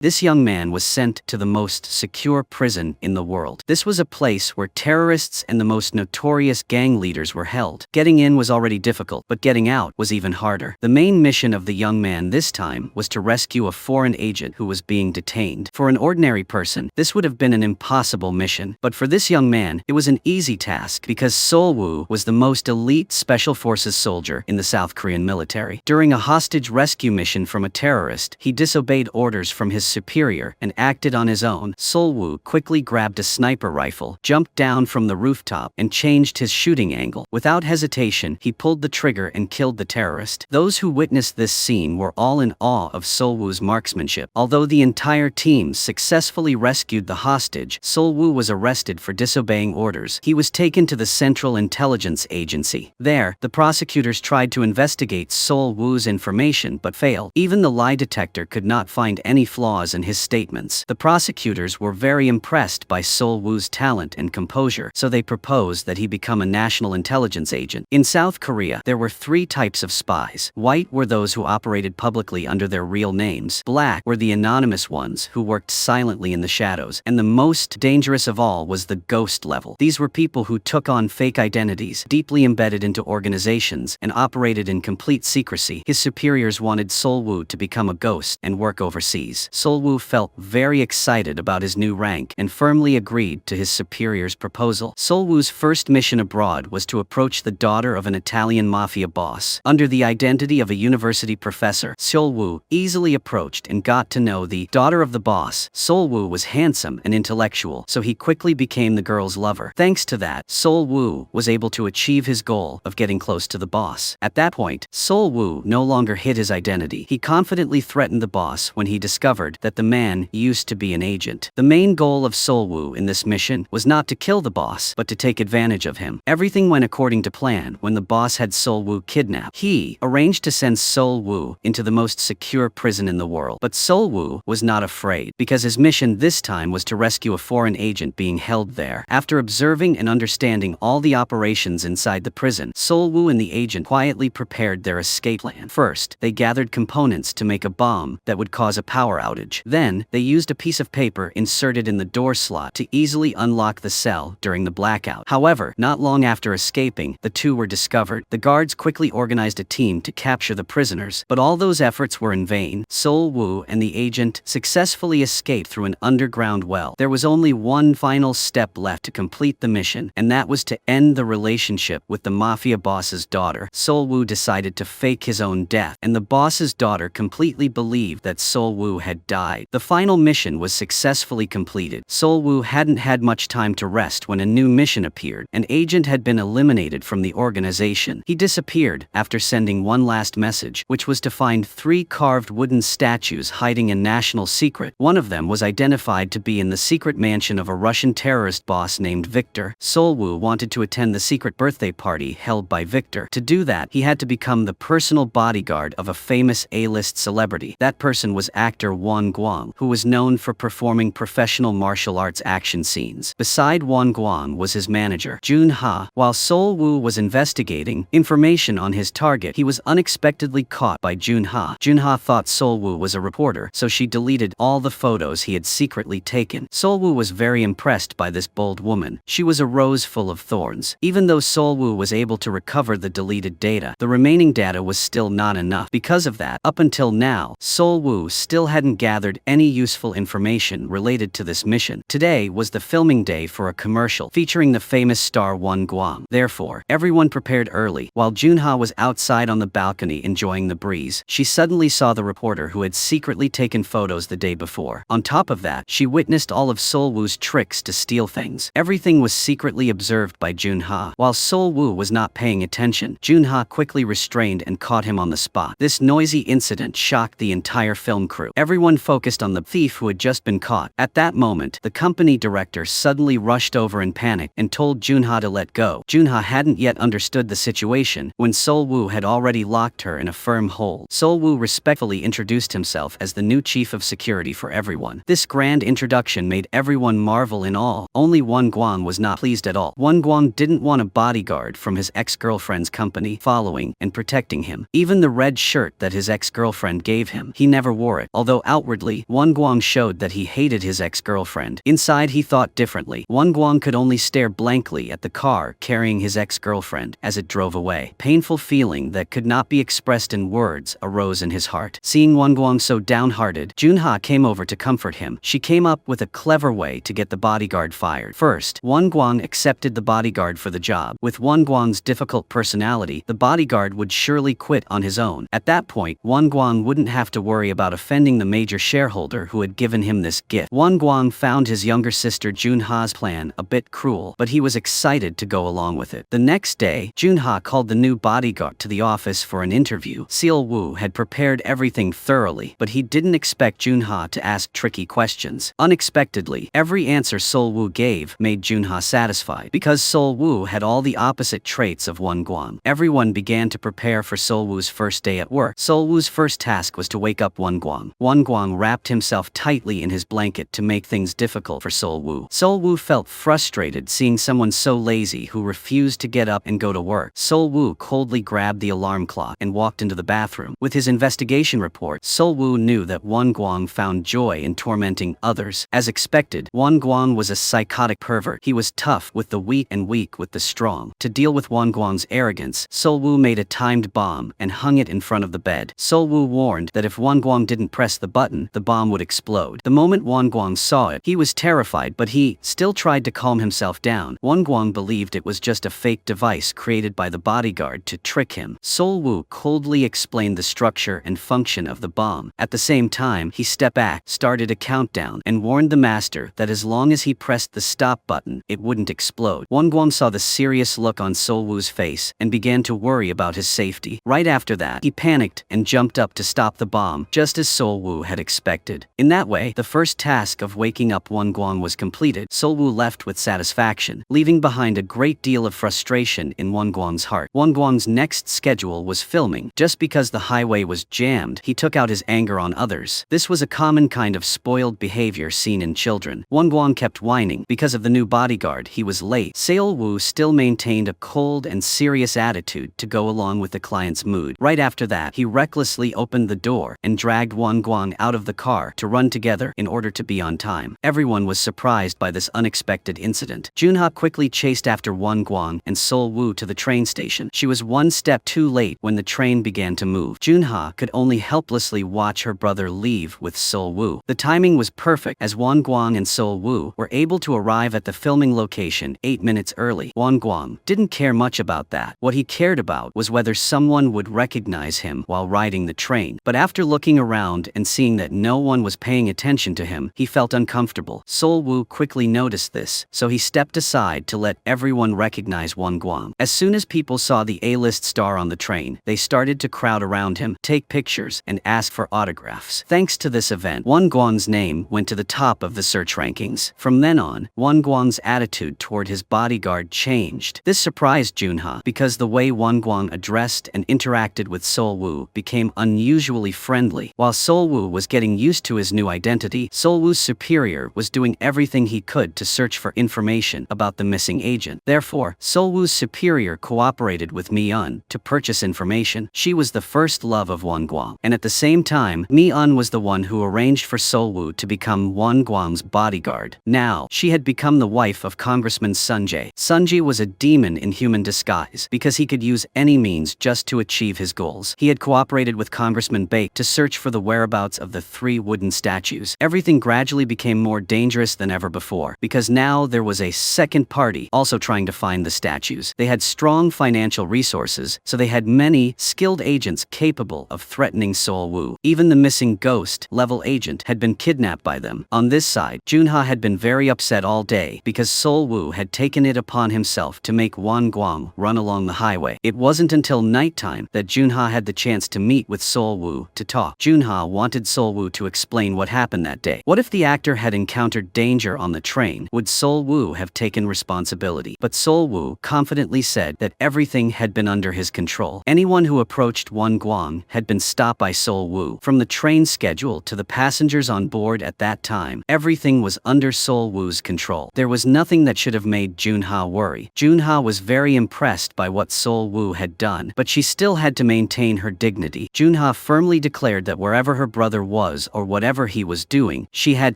This young man was sent to the most secure prison in the world. This was a place where terrorists and the most notorious gang leaders were held. Getting in was already difficult, but getting out was even harder. The main mission of the young man this time was to rescue a foreign agent who was being detained. For an ordinary person, this would have been an impossible mission, but for this young man, it was an easy task because Sol-woo was the most elite special forces soldier in the South Korean military. During a hostage rescue mission from a terrorist, he disobeyed orders from his superior and acted on his own. Sol-woo quickly grabbed a sniper rifle, jumped down from the rooftop, and changed his shooting angle. Without hesitation, he pulled the trigger and killed the terrorist. Those who witnessed this scene were all in awe of Sol-woo's marksmanship. Although the entire team successfully rescued the hostage, Sol-woo was arrested for disobeying orders. He was taken to the Central Intelligence Agency. There, the prosecutors tried to investigate Sol-woo's information but failed. Even the lie detector could not find any flaws in his statements. The prosecutors were very impressed by Sol-woo's talent and composure, so they proposed that he become a national intelligence agent. In South Korea, there were 3 types of spies. White were those who operated publicly under their real names. Black were the anonymous ones who worked silently in the shadows. And the most dangerous of all was the ghost level. These were people who took on fake identities, deeply embedded into organizations, and operated in complete secrecy. His superiors wanted Sol-woo to become a ghost and work overseas. Sol-woo felt very excited about his new rank and firmly agreed to his superior's proposal. Sol-woo's first mission abroad was to approach the daughter of an Italian mafia boss. Under the identity of a university professor, Sol-woo easily approached and got to know the daughter of the boss. Sol-woo was handsome and intellectual, so he quickly became the girl's lover. Thanks to that, Sol-woo was able to achieve his goal of getting close to the boss. At that point, Sol-woo no longer hid his identity. He confidently threatened the boss when he discovered that the man used to be an agent. The main goal of Sol-woo in this mission was not to kill the boss, but to take advantage of him. Everything went according to plan when the boss had Sol-woo kidnapped. He arranged to send Sol-woo into the most secure prison in the world. But Sol-woo was not afraid, because his mission this time was to rescue a foreign agent being held there. After observing and understanding all the operations inside the prison, Sol-woo and the agent quietly prepared their escape plan. First, they gathered components to make a bomb that would cause a power outage. Then, they used a piece of paper inserted in the door slot to easily unlock the cell during the blackout. However, not long after escaping, the two were discovered. The guards quickly organized a team to capture the prisoners, but all those efforts were in vain. Sol-woo and the agent successfully escaped through an underground well. There was only one final step left to complete the mission, and that was to end the relationship with the mafia boss's daughter. Sol-woo decided to fake his own death, and the boss's daughter completely believed that Sol-woo had died. The final mission was successfully completed. Sol-woo hadn't had much time to rest when a new mission appeared. An agent had been eliminated from the organization. He disappeared after sending one last message, which was to find 3 carved wooden statues hiding a national secret. One of them was identified to be in the secret mansion of a Russian terrorist boss named Victor. Sol-woo wanted to attend the secret birthday party held by Victor. To do that, he had to become the personal bodyguard of a famous A-list celebrity. That person was actor Won Gwang, who was known for performing professional martial arts action scenes. Beside Won Gwang was his manager, Jun-ha. While Sol-woo was investigating information on his target, he was unexpectedly caught by Jun-ha. Jun-ha thought Sol-woo was a reporter, so she deleted all the photos he had secretly taken. Sol-woo was very impressed by this bold woman. She was a rose full of thorns. Even though Sol-woo was able to recover the deleted data, the remaining data was still not enough. Because of that, up until now, Sol-woo still hadn't gathered any useful information related to this mission. Today was the filming day for a commercial featuring the famous star Won Gwang. Therefore, everyone prepared early. While Jun-ha was outside on the balcony enjoying the breeze, she suddenly saw the reporter who had secretly taken photos the day before. On top of that, she witnessed all of Sol-woo's tricks to steal things. Everything was secretly observed by Jun-ha. While Sol-woo was not paying attention, Jun-ha quickly restrained and caught him on the spot. This noisy incident shocked the entire film crew. Everyone focused on the thief who had just been caught. At that moment, the company director suddenly rushed over in panic and told Jun-ha to let go. Jun-ha hadn't yet understood the situation when Sol-woo had already locked her in a firm hold. Sol-woo respectfully introduced himself as the new chief of security for everyone. This grand introduction made everyone marvel in awe. Only Won Gwang was not pleased at all. Won Gwang didn't want a bodyguard from his ex-girlfriend's company following and protecting him. Even the red shirt that his ex-girlfriend gave him, he never wore it. Although outwardly Outwardly, Won Guang showed that he hated his ex-girlfriend. Inside he thought differently. Won Guang could only stare blankly at the car carrying his ex-girlfriend as it drove away. Painful feeling that could not be expressed in words arose in his heart. Seeing Won Guang so downhearted, Junha came over to comfort him. She came up with a clever way to get the bodyguard fired. First, Won Guang accepted the bodyguard for the job. With Won Guang's difficult personality, the bodyguard would surely quit on his own. At that point, Won Guang wouldn't have to worry about offending the major shareholder who had given him this gift. Won Guang found his younger sister Junha's plan a bit cruel, but he was excited to go along with it. The next day, Junha called the new bodyguard to the office for an interview. Seal Wu had prepared everything thoroughly, but he didn't expect Junha to ask tricky questions. Unexpectedly, every answer Sol Wu gave made Junha satisfied. Because Sol Wu had all the opposite traits of Won Guang, everyone began to prepare for Sol Wu's first day at work. Sol Wu's first task was to wake up Won Guang. Won Guang wrapped himself tightly in his blanket to make things difficult for Sol Wu. Sol Wu felt frustrated seeing someone so lazy who refused to get up and go to work. Sol Wu coldly grabbed the alarm clock and walked into the bathroom. With his investigation report, Sol Wu knew that Won Guang found joy in tormenting others. As expected, Won Guang was a psychotic pervert. He was tough with the weak and weak with the strong. To deal with Won Guang's arrogance, Sol Wu made a timed bomb and hung it in front of the bed. Sol Wu warned that if Won Guang didn't press the button, the bomb would explode. The moment Won Guang saw it, he was terrified, but he still tried to calm himself down. Won Guang believed it was just a fake device created by the bodyguard to trick him. Sol Wu coldly explained the structure and function of the bomb. At the same time, he stepped back, started a countdown, and warned the master that as long as he pressed the stop button, it wouldn't explode. Won Guang saw the serious look on Sol Wu's face and began to worry about his safety. Right after that, he panicked and jumped up to stop the bomb, just as Sol Wu had expected. In that way, the first task of waking up Won Guang was completed. Sol Wu left with satisfaction, leaving behind a great deal of frustration in Won Guang's heart. Won Guang's next schedule was filming. Just because the highway was jammed, he took out his anger on others. This was a common kind of spoiled behavior seen in children. Won Guang kept whining. Because of the new bodyguard, he was late. Seal Wu still maintained a cold and serious attitude to go along with the client's mood. Right after that, he recklessly opened the door and dragged Won Guang out of the car to run together in order to be on time. Everyone was surprised by this unexpected incident. Junha quickly chased after Won Guang and Sol Wu to the train station. She was one step too late when the train began to move. Junha could only helplessly watch her brother leave with Sol Wu. The timing was perfect as Won Guang and Sol Wu were able to arrive at the filming location 8 minutes early. Won Guang didn't care much about that. What he cared about was whether someone would recognize him while riding the train. But after looking around and seeing that no one was paying attention to him, he felt uncomfortable. Sol Wu quickly noticed this, so he stepped aside to let everyone recognize Won Guang. As soon as people saw the A-list star on the train, they started to crowd around him, take pictures, and ask for autographs. Thanks to this event, Won Guang's name went to the top of the search rankings. From then on, Won Guang's attitude toward his bodyguard changed. This surprised Junha because the way Won Guang addressed and interacted with Sol Wu became unusually friendly. While Sol Wu was getting used to his new identity, Sol Wu's superior was doing everything he could to search for information about the missing agent. Therefore, Sol Wu's superior cooperated with Mi-eun to purchase information. She was the first love of Won Guang, and at the same time, Mi-eun was the one who arranged for Sol Wu to become Won Guang's bodyguard. Now, she had become the wife of Congressman Sunjae. Sunjae was a demon in human disguise because he could use any means just to achieve his goals. He had cooperated with Congressman Baek to search for the whereabouts of the 3 wooden statues. Everything gradually became more dangerous than ever before because now there was a second party also trying to find the statues. They had strong financial resources, so they had many skilled agents capable of threatening Sol Wu. Even the missing ghost-level agent had been kidnapped by them. On this side, Junha had been very upset all day because Sol Wu had taken it upon himself to make Won Guang run along the highway. It wasn't until nighttime that Junha had the chance to meet with Sol Wu to talk. Junha wanted Sol Wu to explain what happened that day. What if the actor had encountered danger on the train? Would Sol Wu have taken responsibility? But Sol Wu confidently said that everything had been under his control. Anyone who approached Won Guang had been stopped by Sol Wu. From the train schedule to the passengers on board at that time, everything was under Sol Wu's control. There was nothing that should have made Junha worry. Junha was very impressed by what Sol Wu had done, but she still had to maintain her dignity. Junha firmly declared that wherever her brother was, was or whatever he was doing, she had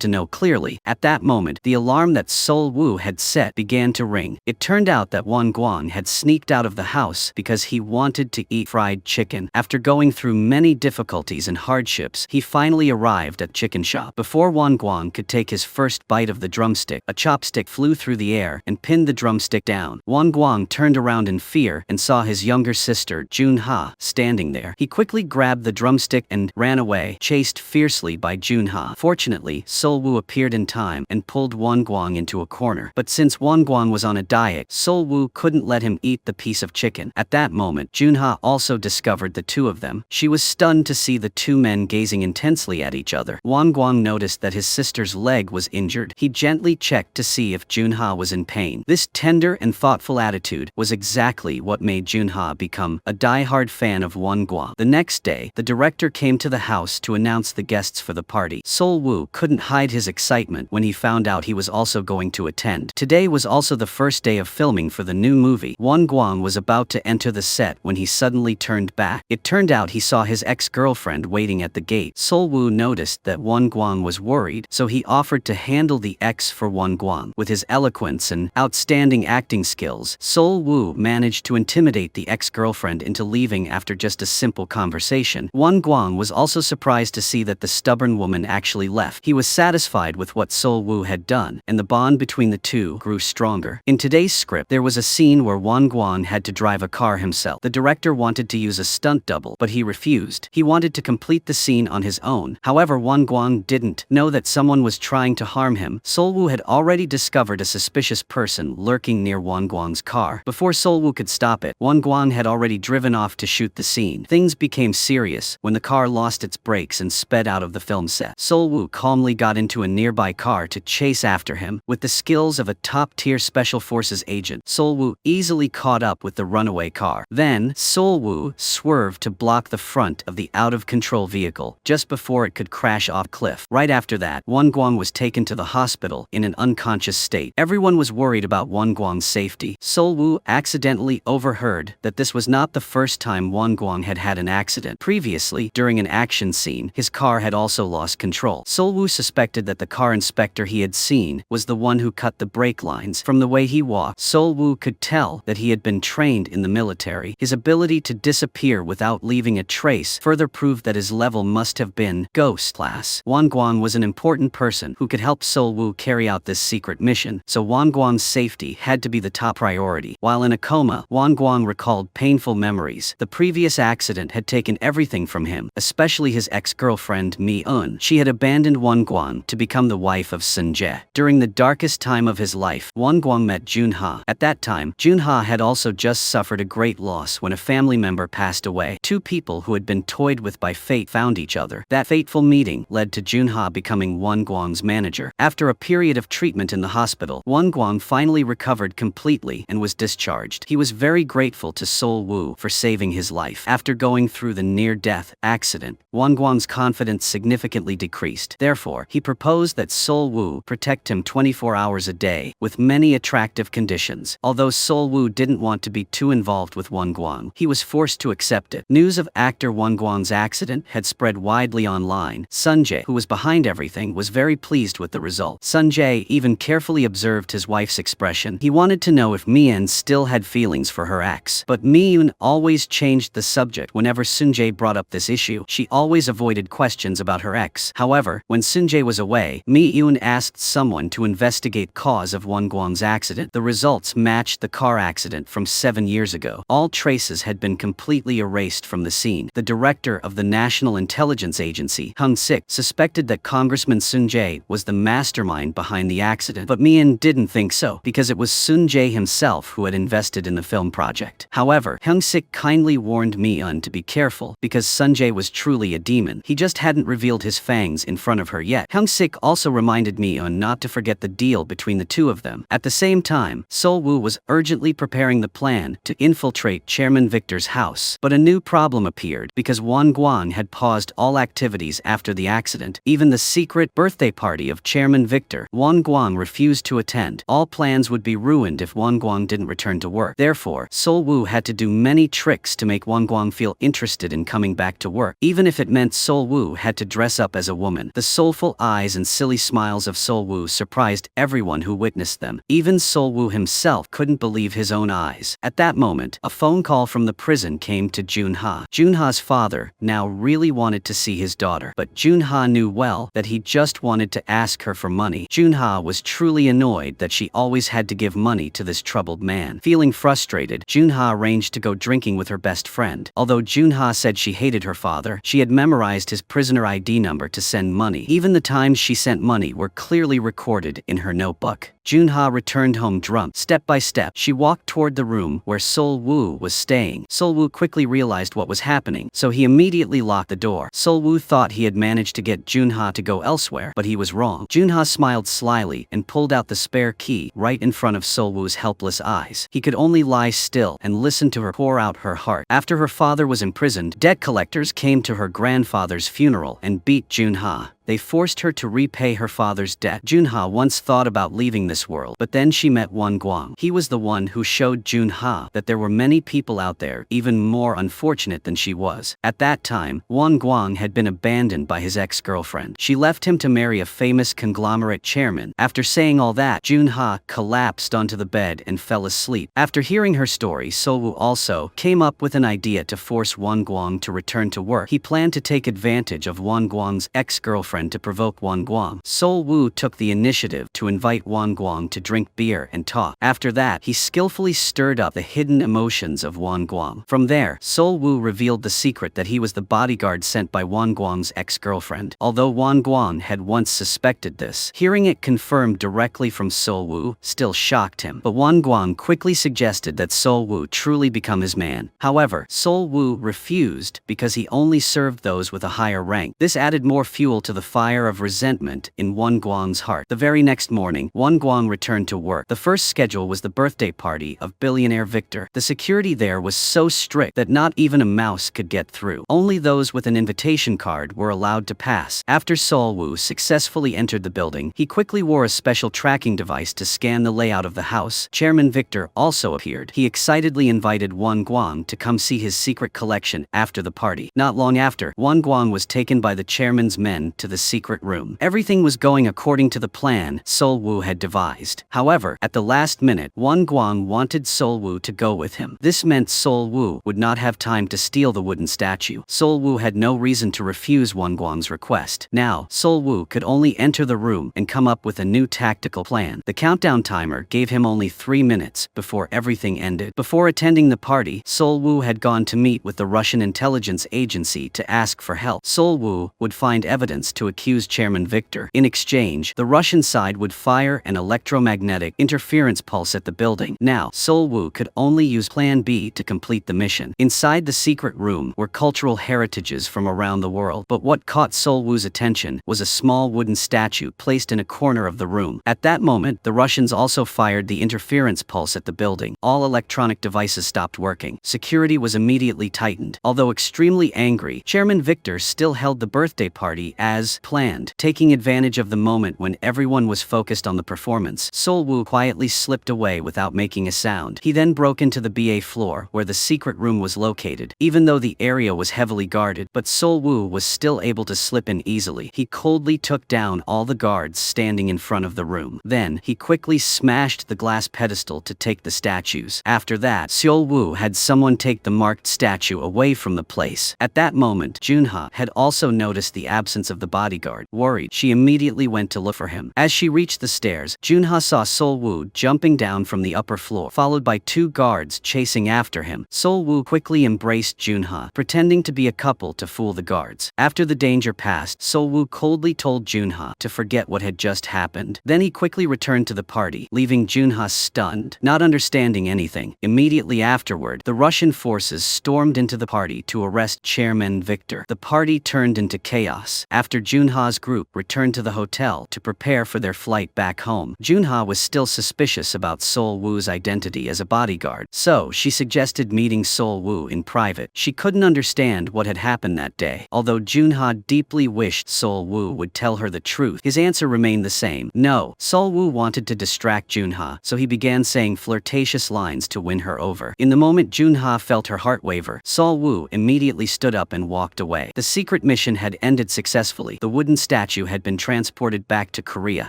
to know clearly. At that moment, the alarm that Sol Wu had set began to ring. It turned out that Wang Guang had sneaked out of the house because he wanted to eat fried chicken. After going through many difficulties and hardships, he finally arrived at chicken shop. Before Wang Guang could take his first bite of the drumstick, a chopstick flew through the air and pinned the drumstick down. Wang Guang turned around in fear and saw his younger sister, Junha, standing there. He quickly grabbed the drumstick and ran away, chased fiercely by Junha. Fortunately, Sol Wu appeared in time and pulled Wang Guang into a corner. But since Wang Guang was on a diet, Sol Wu couldn't let him eat the piece of chicken. At that moment, Junha also discovered the two of them. She was stunned to see the two men gazing intensely at each other. Wang Guang noticed that his sister's leg was injured. He gently checked to see if Junha was in pain. This tender and thoughtful attitude was exactly what made Junha become a die-hard fan of Wang Guang. The next day, the director came to the house to announce the guests for the party. Sol Wu couldn't hide his excitement when he found out he was also going to attend. Today was also the first day of filming for the new movie. Wang Guang was about to enter the set when he suddenly turned back. It turned out he saw his ex-girlfriend waiting at the gate. Sol Wu noticed that Wang Guang was worried, so he offered to handle the ex for Wang Guang. With his eloquence and outstanding acting skills, Sol Wu managed to intimidate the ex-girlfriend into leaving after just a simple conversation. Wang Guang was also surprised to see that the stubborn woman actually left. He was satisfied with what Sol Wu had done, and the bond between the two grew stronger. In today's script, there was a scene where Wang Guang had to drive a car himself. The director wanted to use a stunt double, but he refused. He wanted to complete the scene on his own. However, Wang Guang didn't know that someone was trying to harm him. Sol Wu had already discovered a suspicious person lurking near Wang Guang's car. Before Sol Wu could stop it, Wang Guang had already driven off to shoot the scene. Things became serious when the car lost its brakes and sped out of the film set. Sol Wu calmly got into a nearby car to chase after him. With the skills of a top-tier special forces agent, Sol Wu easily caught up with the runaway car. Then, Sol Wu swerved to block the front of the out-of-control vehicle just before it could crash off a cliff. Right after that, Wang Guang was taken to the hospital in an unconscious state. Everyone was worried about Wang Guang's safety. Sol Wu accidentally overheard that this was not the first time Wang Guang had had an accident. Previously, during an action scene, his car had also lost control. Sol Wu suspected that the car inspector he had seen was the one who cut the brake lines. From the way he walked, Sol Wu could tell that he had been trained in the military. His ability to disappear without leaving a trace further proved that his level must have been ghost class. Wang Guang was an important person who could help Sol Wu carry out this secret mission, so Wang Guang's safety had to be the top priority. While in a coma, Wang Guang recalled painful memories. The previous accident had taken everything from him, especially his ex-girlfriend Mi Un. She had abandoned Wang Guang to become the wife of Sun Jie. During the darkest time of his life, Wang Guang met Junha. At that time, Junha had also just suffered a great loss when a family member passed away. Two people who had been toyed with by fate found each other. That fateful meeting led to Junha becoming Wang Guang's manager. After a period of treatment in the hospital, Wang Guang finally recovered completely and was discharged. He was very grateful to Sol Wu for saving his life. After going through the near-death accident, Wang Guang's confidence significantly decreased. Therefore, he proposed that Sol Wu protect him 24 hours a day, with many attractive conditions. Although Sol Wu didn't want to be too involved with Wang Guang, he was forced to accept it. News of actor Wang Guang's accident had spread widely online. Sun Jie, who was behind everything, was very pleased with the result. Sun Jie even carefully observed his wife's expression. He wanted to know if Mi-en still had feelings for her ex. But Mi-en always changed the subject whenever Sun Jie brought up this issue. She always avoided questions about her ex. However, when Sun Jie was away, Mi-en asked someone to investigate cause of Wang Guang's accident. The results matched the car accident from 7 years ago. All traces had been completely erased from the scene. The director of the National Intelligence Agency, Hung Sik, suspected that Congressman Sun Jie was the mastermind behind the accident, but Mi-en didn't think so, because it was Sun Jie himself who had invested in the film project. However, Hung Sik kindly warned Mi-en to be careful, because Sun Jie was truly a demon. He just hadn't revealed his fangs in front of her yet. Hung Sik also reminded Mi-en not to forget the deal between the two of them. At the same time, Sol Wu was urgently preparing the plan to infiltrate Chairman Victor's house. But a new problem appeared, because Wang Guang had paused all activities after the accident. Even the secret birthday party of Chairman Victor, Wang Guang refused to attend. All plans would be ruined if Wang Guang didn't return to work. Therefore, Sol Wu had to do many tricks to make Wang Guang feel interested in coming back to work, even if it meant Sol Wu Woo had to dress up as a woman. The soulful eyes and silly smiles of Sol Woo surprised everyone who witnessed them. Even Sol Woo himself couldn't believe his own eyes. At that moment, a phone call from the prison came to Junha. Junha's father now really wanted to see his daughter, but Junha knew well that he just wanted to ask her for money. Junha was truly annoyed that she always had to give money to this troubled man. Feeling frustrated, Junha arranged to go drinking with her best friend. Although Junha said she hated her father, she had memorized his prisoner ID number to send money. Even the times she sent money were clearly recorded in her notebook. Junha returned home drunk. Step by step, she walked toward the room where Sol Woo was staying. Sol Woo quickly realized what was happening, so he immediately locked the door. Sol Woo thought he had managed to get Junha to go elsewhere, but he was wrong. Junha smiled slyly and pulled out the spare key right in front of Sol Woo's helpless eyes. He could only lie still and listen to her pour out her heart. After her father was imprisoned, debt collectors came to her grandfather's funeral and beat Junha. They forced her to repay her father's debt. Junha once thought about leaving this world, but then she met Won Guang. He was the one who showed Junha that there were many people out there even more unfortunate than she was. At that time, Won Guang had been abandoned by his ex-girlfriend. She left him to marry a famous conglomerate chairman. After saying all that, Junha collapsed onto the bed and fell asleep. After hearing her story, Sol Woo also came up with an idea to force Won Guang to return to work. He planned to take advantage of Won Guang's ex-girlfriend to provoke Won Guang. Sol Woo took the initiative to invite Won Guang to drink beer and talk. After that, he skillfully stirred up the hidden emotions of Won Guang. From there, Sol Woo revealed the secret that he was the bodyguard sent by Won Guang's ex-girlfriend. Although Won Guang had once suspected this, hearing it confirmed directly from Sol Woo still shocked him. But Won Guang quickly suggested that Sol Woo truly become his man. However, Sol Woo refused because he only served those with a higher rank. This added more fuel to the fire of resentment in Won Guang's heart. The very next morning, Won Guang returned to work. The first schedule was the birthday party of billionaire Victor. The security there was so strict that not even a mouse could get through. Only those with an invitation card were allowed to pass. After Sol Woo successfully entered the building, he quickly wore a special tracking device to scan the layout of the house. Chairman Victor also appeared. He excitedly invited Won Guang to come see his secret collection after the party. Not long after, Won Guang was taken by the chairman's men to the secret room. Everything was going according to the plan Sol Woo had devised. However, at the last minute, Won Guang wanted Sol Woo to go with him. This meant Sol Woo would not have time to steal the wooden statue. Sol Woo had no reason to refuse Won Guang's request. Now, Sol Woo could only enter the room and come up with a new tactical plan. The countdown timer gave him only 3 minutes before everything ended. Before attending the party, Sol Woo had gone to meet with the Russian intelligence agency to ask for help. Sol Woo would find evidence to accuse Chairman Victor. In exchange, the Russian side would fire an electromagnetic interference pulse at the building. Now, Sol Woo could only use Plan B to complete the mission. Inside the secret room were cultural heritages from around the world, but what caught Sol Woo's attention was a small wooden statue placed in a corner of the room. At that moment, the Russians also fired the interference pulse at the building. All electronic devices stopped working. Security was immediately tightened. Although extremely angry, Chairman Victor still held the birthday party as planned. Taking advantage of the moment when everyone was focused on the performance, Sol Woo quietly slipped away without making a sound. He then broke into the BA floor where the secret room was located. Even though the area was heavily guarded, but Sol Woo was still able to slip in easily. He coldly took down all the guards standing in front of the room. Then, he quickly smashed the glass pedestal to take the statues. After that, Sol Woo had someone take the marked statue away from the place. At that moment, Junha had also noticed the absence of the bodyguard. Worried, she immediately went to look for him. As she reached the stairs, Junha saw Sol Woo jumping down from the upper floor, followed by 2 guards chasing after him. Sol Woo quickly embraced Junha, pretending to be a couple to fool the guards. After the danger passed, Sol Woo coldly told Junha to forget what had just happened. Then he quickly returned to the party, leaving Junha stunned, not understanding anything. Immediately afterward, the Russian forces stormed into the party to arrest Chairman Victor. The party turned into chaos. After Junha's group returned to the hotel to prepare for their flight back home. Junha was still suspicious about Sol Woo's identity as a bodyguard, so she suggested meeting Sol Woo in private. She couldn't understand what had happened that day. Although Junha deeply wished Sol Woo would tell her the truth, his answer remained the same. No, Sol Woo wanted to distract Junha, so he began saying flirtatious lines to win her over. In the moment Junha felt her heart waver, Sol Woo immediately stood up and walked away. The secret mission had ended successfully. The wooden statue had been transported back to Korea.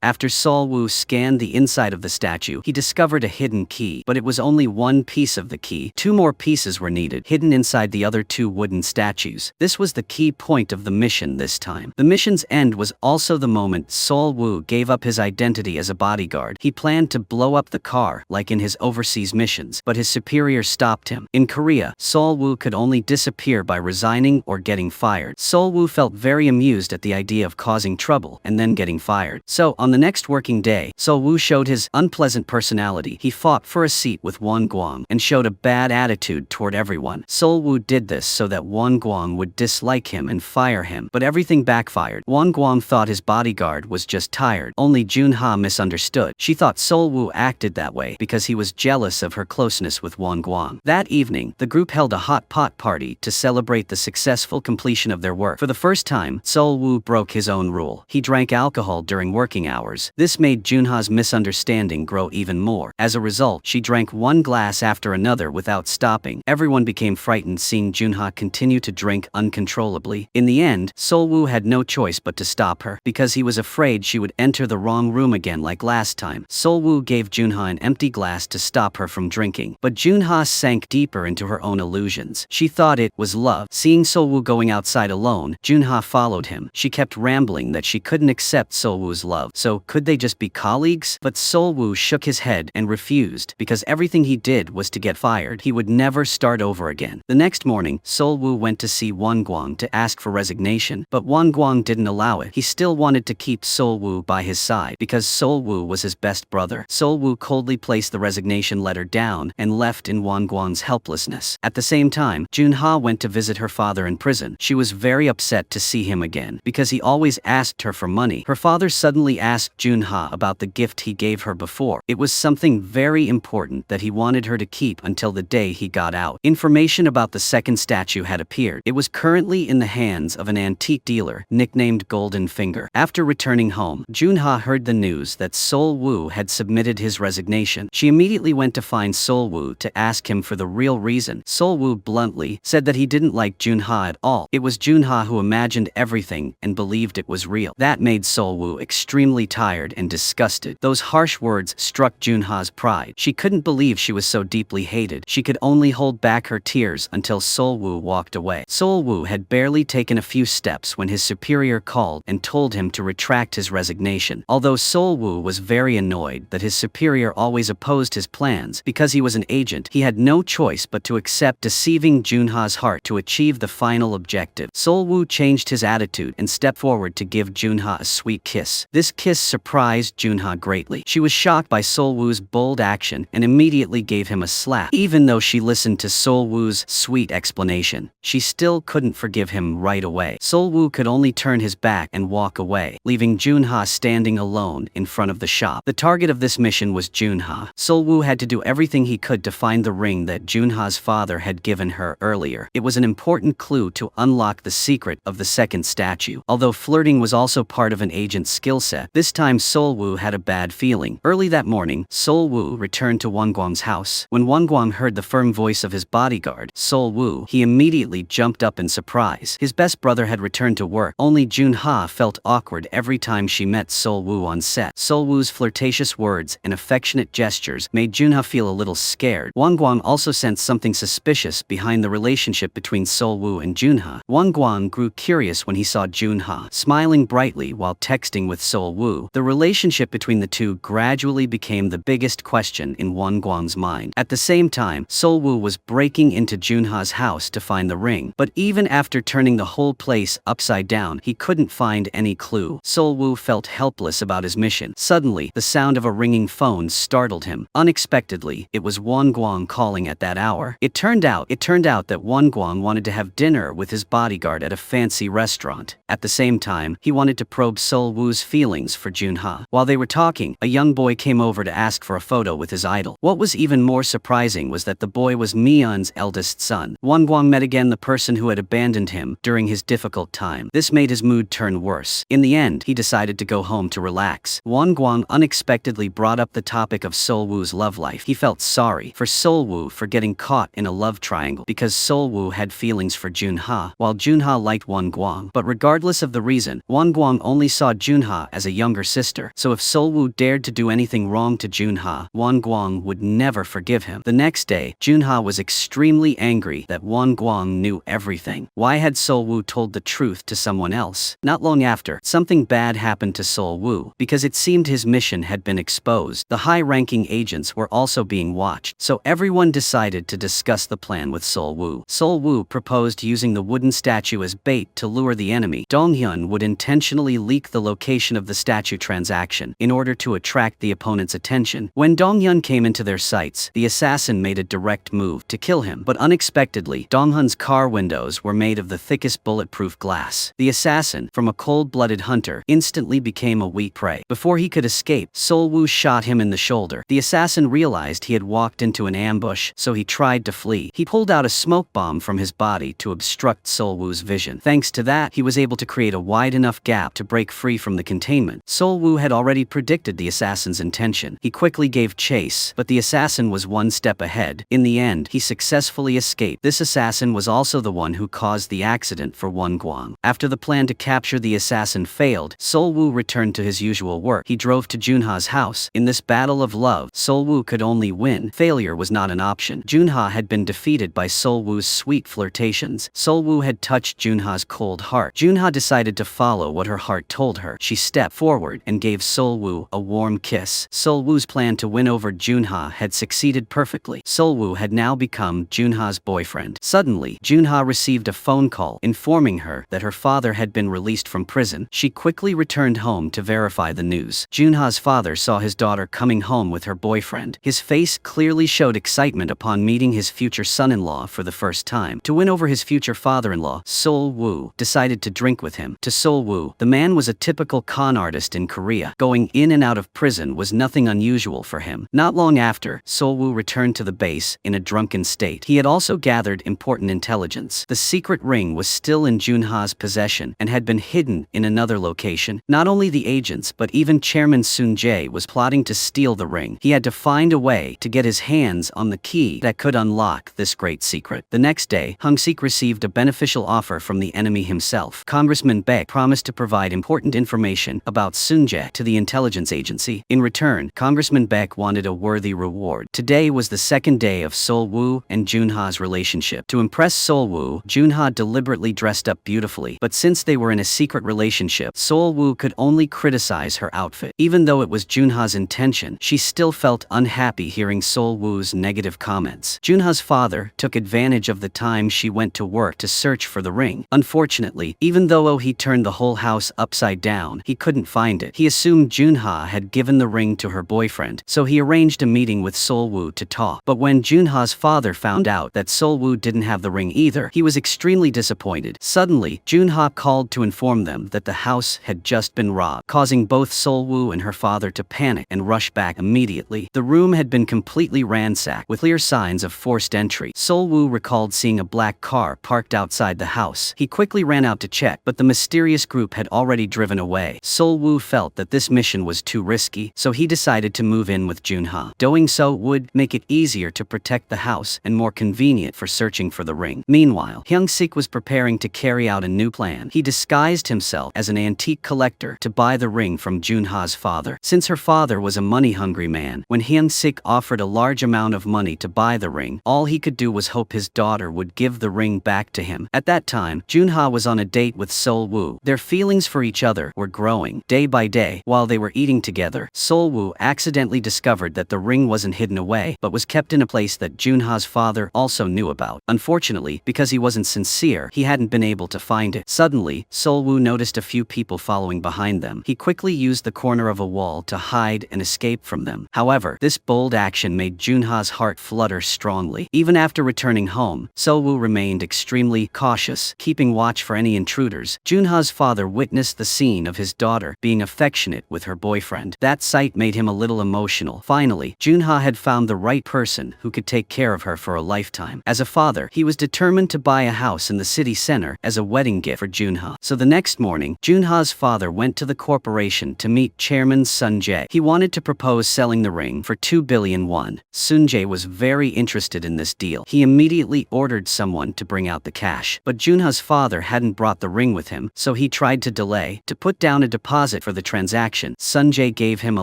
After Sol Woo scanned the inside of the statue, he discovered a hidden key, but it was only one piece of the key. 2 more pieces were needed, hidden inside the other 2 wooden statues. This was the key point of the mission this time. The mission's end was also the moment Sol Woo gave up his identity as a bodyguard. He planned to blow up the car, like in his overseas missions, but his superior stopped him. In Korea, Sol Woo could only disappear by resigning or getting fired. Sol Woo felt very amused at the idea of causing trouble and then getting fired. So, on the next working day, Sol Woo showed his unpleasant personality. He fought for a seat with Won Guang and showed a bad attitude toward everyone. Sol Woo did this so that Won Guang would dislike him and fire him, but everything backfired. Won Guang thought his bodyguard was just tired. Only Junha misunderstood. She thought Sol Woo acted that way because he was jealous of her closeness with Won Guang. That evening, the group held a hot pot party to celebrate the successful completion of their work. For the first time, Sol Woo broke his own rule. He drank alcohol during working hours. This made Junha's misunderstanding grow even more. As a result, she drank 1 glass after another without stopping. Everyone became frightened seeing Junha continue to drink uncontrollably. In the end, Sol Woo had no choice but to stop her, because he was afraid she would enter the wrong room again like last time. Sol Woo gave Junha an empty glass to stop her from drinking, but Junha sank deeper into her own illusions. She thought it was love. Seeing Sol Woo going outside alone, Junha followed him. She kept rambling that she couldn't accept Sol Woo's love, so could they just be colleagues? But Sol Woo shook his head and refused, because everything he did was to get fired. He would never start over again. The next morning, Sol Woo went to see Won Guang to ask for resignation, but Won Guang didn't allow it. He still wanted to keep Sol Woo by his side, because Sol Woo was his best brother. Sol Woo coldly placed the resignation letter down and left in Won Guang's helplessness. At the same time, Junha went to visit her father in prison. She was very upset to see him again, because he always asked her for money. Her father suddenly asked Junha about the gift he gave her before. It was something very important that he wanted her to keep until the day he got out. Information about the second statue had appeared. It was currently in the hands of an antique dealer, nicknamed Golden Finger. After returning home, Junha heard the news that Sol Woo had submitted his resignation. She immediately went to find Sol Woo to ask him for the real reason. Sol Woo bluntly said that he didn't like Junha at all. It was Junha who imagined everything and believed it was real. That made Sol Woo extremely tired and disgusted. Those harsh words struck Junha's pride. She couldn't believe she was so deeply hated. She could only hold back her tears until Sol Woo walked away. Sol Woo had barely taken a few steps when his superior called and told him to retract his resignation. Although Sol Woo was very annoyed that his superior always opposed his plans because he was an agent, he had no choice but to accept deceiving Junha's heart to achieve the final objective. Sol Woo changed his attitude and stepped forward to give Junha a sweet kiss. This kiss surprised Junha greatly. She was shocked by Sol Woo's bold action and immediately gave him a slap. Even though she listened to Sol Woo's sweet explanation, she still couldn't forgive him right away. Sol Woo could only turn his back and walk away, leaving Junha standing alone in front of the shop. The target of this mission was Junha. Sol Woo had to do everything he could to find the ring that Junha's father had given her earlier. It was an important clue to unlock the secret of the second statue. Although flirting was also part of an agent's skill set, this time Sol Woo had a bad feeling. Early that morning, Sol Woo returned to Won Guang's house. When Won Guang heard the firm voice of his bodyguard, Sol Woo, he immediately jumped up in surprise. His best brother had returned to work. Only Junha felt awkward every time she met Sol Woo on set. Sol Woo's flirtatious words and affectionate gestures made Junha feel a little scared. Won Guang also sensed something suspicious behind the relationship between Sol Woo and Junha. Won Guang grew curious when he saw Junha smiling brightly while texting with Sol Woo. The relationship between the two gradually became the biggest question in Won Guang's mind. At the same time, Sol Woo was breaking into Junha's house to find the ring, but even after turning the whole place upside down, he couldn't find any clue. Sol Woo felt helpless about his mission. Suddenly, the sound of a ringing phone startled him. Unexpectedly, it was Won Guang calling at that hour. It turned out that Won Guang wanted to have dinner with his bodyguard at a fancy restaurant. At the the same time, he wanted to probe Sol Woo's feelings for Junha. While they were talking, a young boy came over to ask for a photo with his idol. What was even more surprising was that the boy was Mion's eldest son. Won Guang met again the person who had abandoned him during his difficult time. This made his mood turn worse. In the end, he decided to go home to relax. Won Guang unexpectedly brought up the topic of Sol Woo's love life. He felt sorry for Sol Woo for getting caught in a love triangle because Sol Woo had feelings for Junha, while Junha liked Won Guang. But regardless of the reason, Won Guang only saw Junha as a younger sister, so if Sol Woo dared to do anything wrong to Junha, Won Guang would never forgive him. The next day, Junha was extremely angry that Won Guang knew everything. Why had Sol Woo told the truth to someone else? Not long after, something bad happened to Sol Woo, because it seemed his mission had been exposed. The high-ranking agents were also being watched, so everyone decided to discuss the plan with Sol Woo. Sol Woo proposed using the wooden statue as bait to lure the enemy. Donghyun would intentionally leak the location of the statue transaction in order to attract the opponent's attention. When Donghyun came into their sights, the assassin made a direct move to kill him, but unexpectedly, Donghyun's car windows were made of the thickest bulletproof glass. The assassin, from a cold-blooded hunter, instantly became a weak prey. Before he could escape, Sol Woo shot him in the shoulder. The assassin realized he had walked into an ambush, so he tried to flee. He pulled out a smoke bomb from his body to obstruct Sol Woo's vision. Thanks to that, he was able to create a wide enough gap to break free from the containment. Sol Woo had already predicted the assassin's intention. He quickly gave chase, but the assassin was one step ahead. In the end, he successfully escaped. This assassin was also the one who caused the accident for Won Guang. After the plan to capture the assassin failed, Sol Woo returned to his usual work. He drove to Junha's house. In this battle of love, Sol Woo could only win. Failure was not an option. Junha had been defeated by Sol Woo's sweet flirtations. Sol Woo had touched Junha's cold heart. Junha decided to follow what her heart told her. She stepped forward and gave Sol Woo a warm kiss. Sol Woo's plan to win over Junha had succeeded perfectly. Sol Woo had now become Junha's boyfriend. Suddenly, Junha received a phone call informing her that her father had been released from prison. She quickly returned home to verify the news. Junha's father saw his daughter coming home with her boyfriend. His face clearly showed excitement upon meeting his future son-in-law for the first time. To win over his future father-in-law, Sol Woo decided to drink with him. To Sol Woo, the man was a typical con artist in Korea. Going in and out of prison was nothing unusual for him. Not long after, Sol Woo returned to the base in a drunken state. He had also gathered important intelligence. The secret ring was still in Junha's possession and had been hidden in another location. Not only the agents, but even Chairman Sun Jae was plotting to steal the ring. He had to find a way to get his hands on the key that could unlock this great secret. The next day, Hung Sik received a beneficial offer from the enemy himself. Congressman Baek promised to provide important information about Sun Jae to the intelligence agency. In return, Congressman Baek wanted a worthy reward. Today was the second day of Sol Woo and Junha's relationship. To impress Sol Woo, Junha deliberately dressed up beautifully, but since they were in a secret relationship, Sol Woo could only criticize her outfit. Even though it was Junha's intention, she still felt unhappy hearing Sol Woo's negative comments. Junha's father took advantage of the time she went to work to search for the ring. Unfortunately, even though he turned the whole house upside down, he couldn't find it. He assumed Junha had given the ring to her boyfriend, so he arranged a meeting with Sol Woo to talk. But when Junha's father found out that Sol Woo didn't have the ring either, he was extremely disappointed. Suddenly, Junha called to inform them that the house had just been robbed, causing both Sol Woo and her father to panic and rush back immediately. The room had been completely ransacked, with clear signs of forced entry. Sol Woo recalled seeing a black car parked outside the house. He quickly ran out to check, but the mysterious group had already driven away. Sol Woo felt that this mission was too risky, so he decided to move in with Junha. Doing so would make it easier to protect the house and more convenient for searching for the ring. Meanwhile, Hyung Sik was preparing to carry out a new plan. He disguised himself as an antique collector to buy the ring from Junha's father. Since her father was a money-hungry man, when Hyung Sik offered a large amount of money to buy the ring, all he could do was hope his daughter would give the ring back to him. At that time, Junha was on a date with Sol Woo. Their feelings for each other were growing. Day by day, while they were eating together, Sol Woo accidentally discovered that the ring wasn't hidden away, but was kept in a place that Junha's father also knew about. Unfortunately, because he wasn't sincere, he hadn't been able to find it. Suddenly, Sol Woo noticed a few people following behind them. He quickly used the corner of a wall to hide and escape from them. However, this bold action made Junha's heart flutter strongly. Even after returning home, Sol Woo remained extremely cautious, keeping watch for any intruders years. Junha's father witnessed the scene of his daughter being affectionate with her boyfriend. That sight made him a little emotional. Finally, Junha had found the right person who could take care of her for a lifetime. As a father, he was determined to buy a house in the city center as a wedding gift for Junha. So the next morning, Junha's father went to the corporation to meet Chairman Sun Jae. He wanted to propose selling the ring for 2 billion won. Sun Jae was very interested in this deal. He immediately ordered someone to bring out the cash. But Junha's father hadn't brought the ring with him, so he tried to delay. To put down a deposit for the transaction, Sun Jae gave him a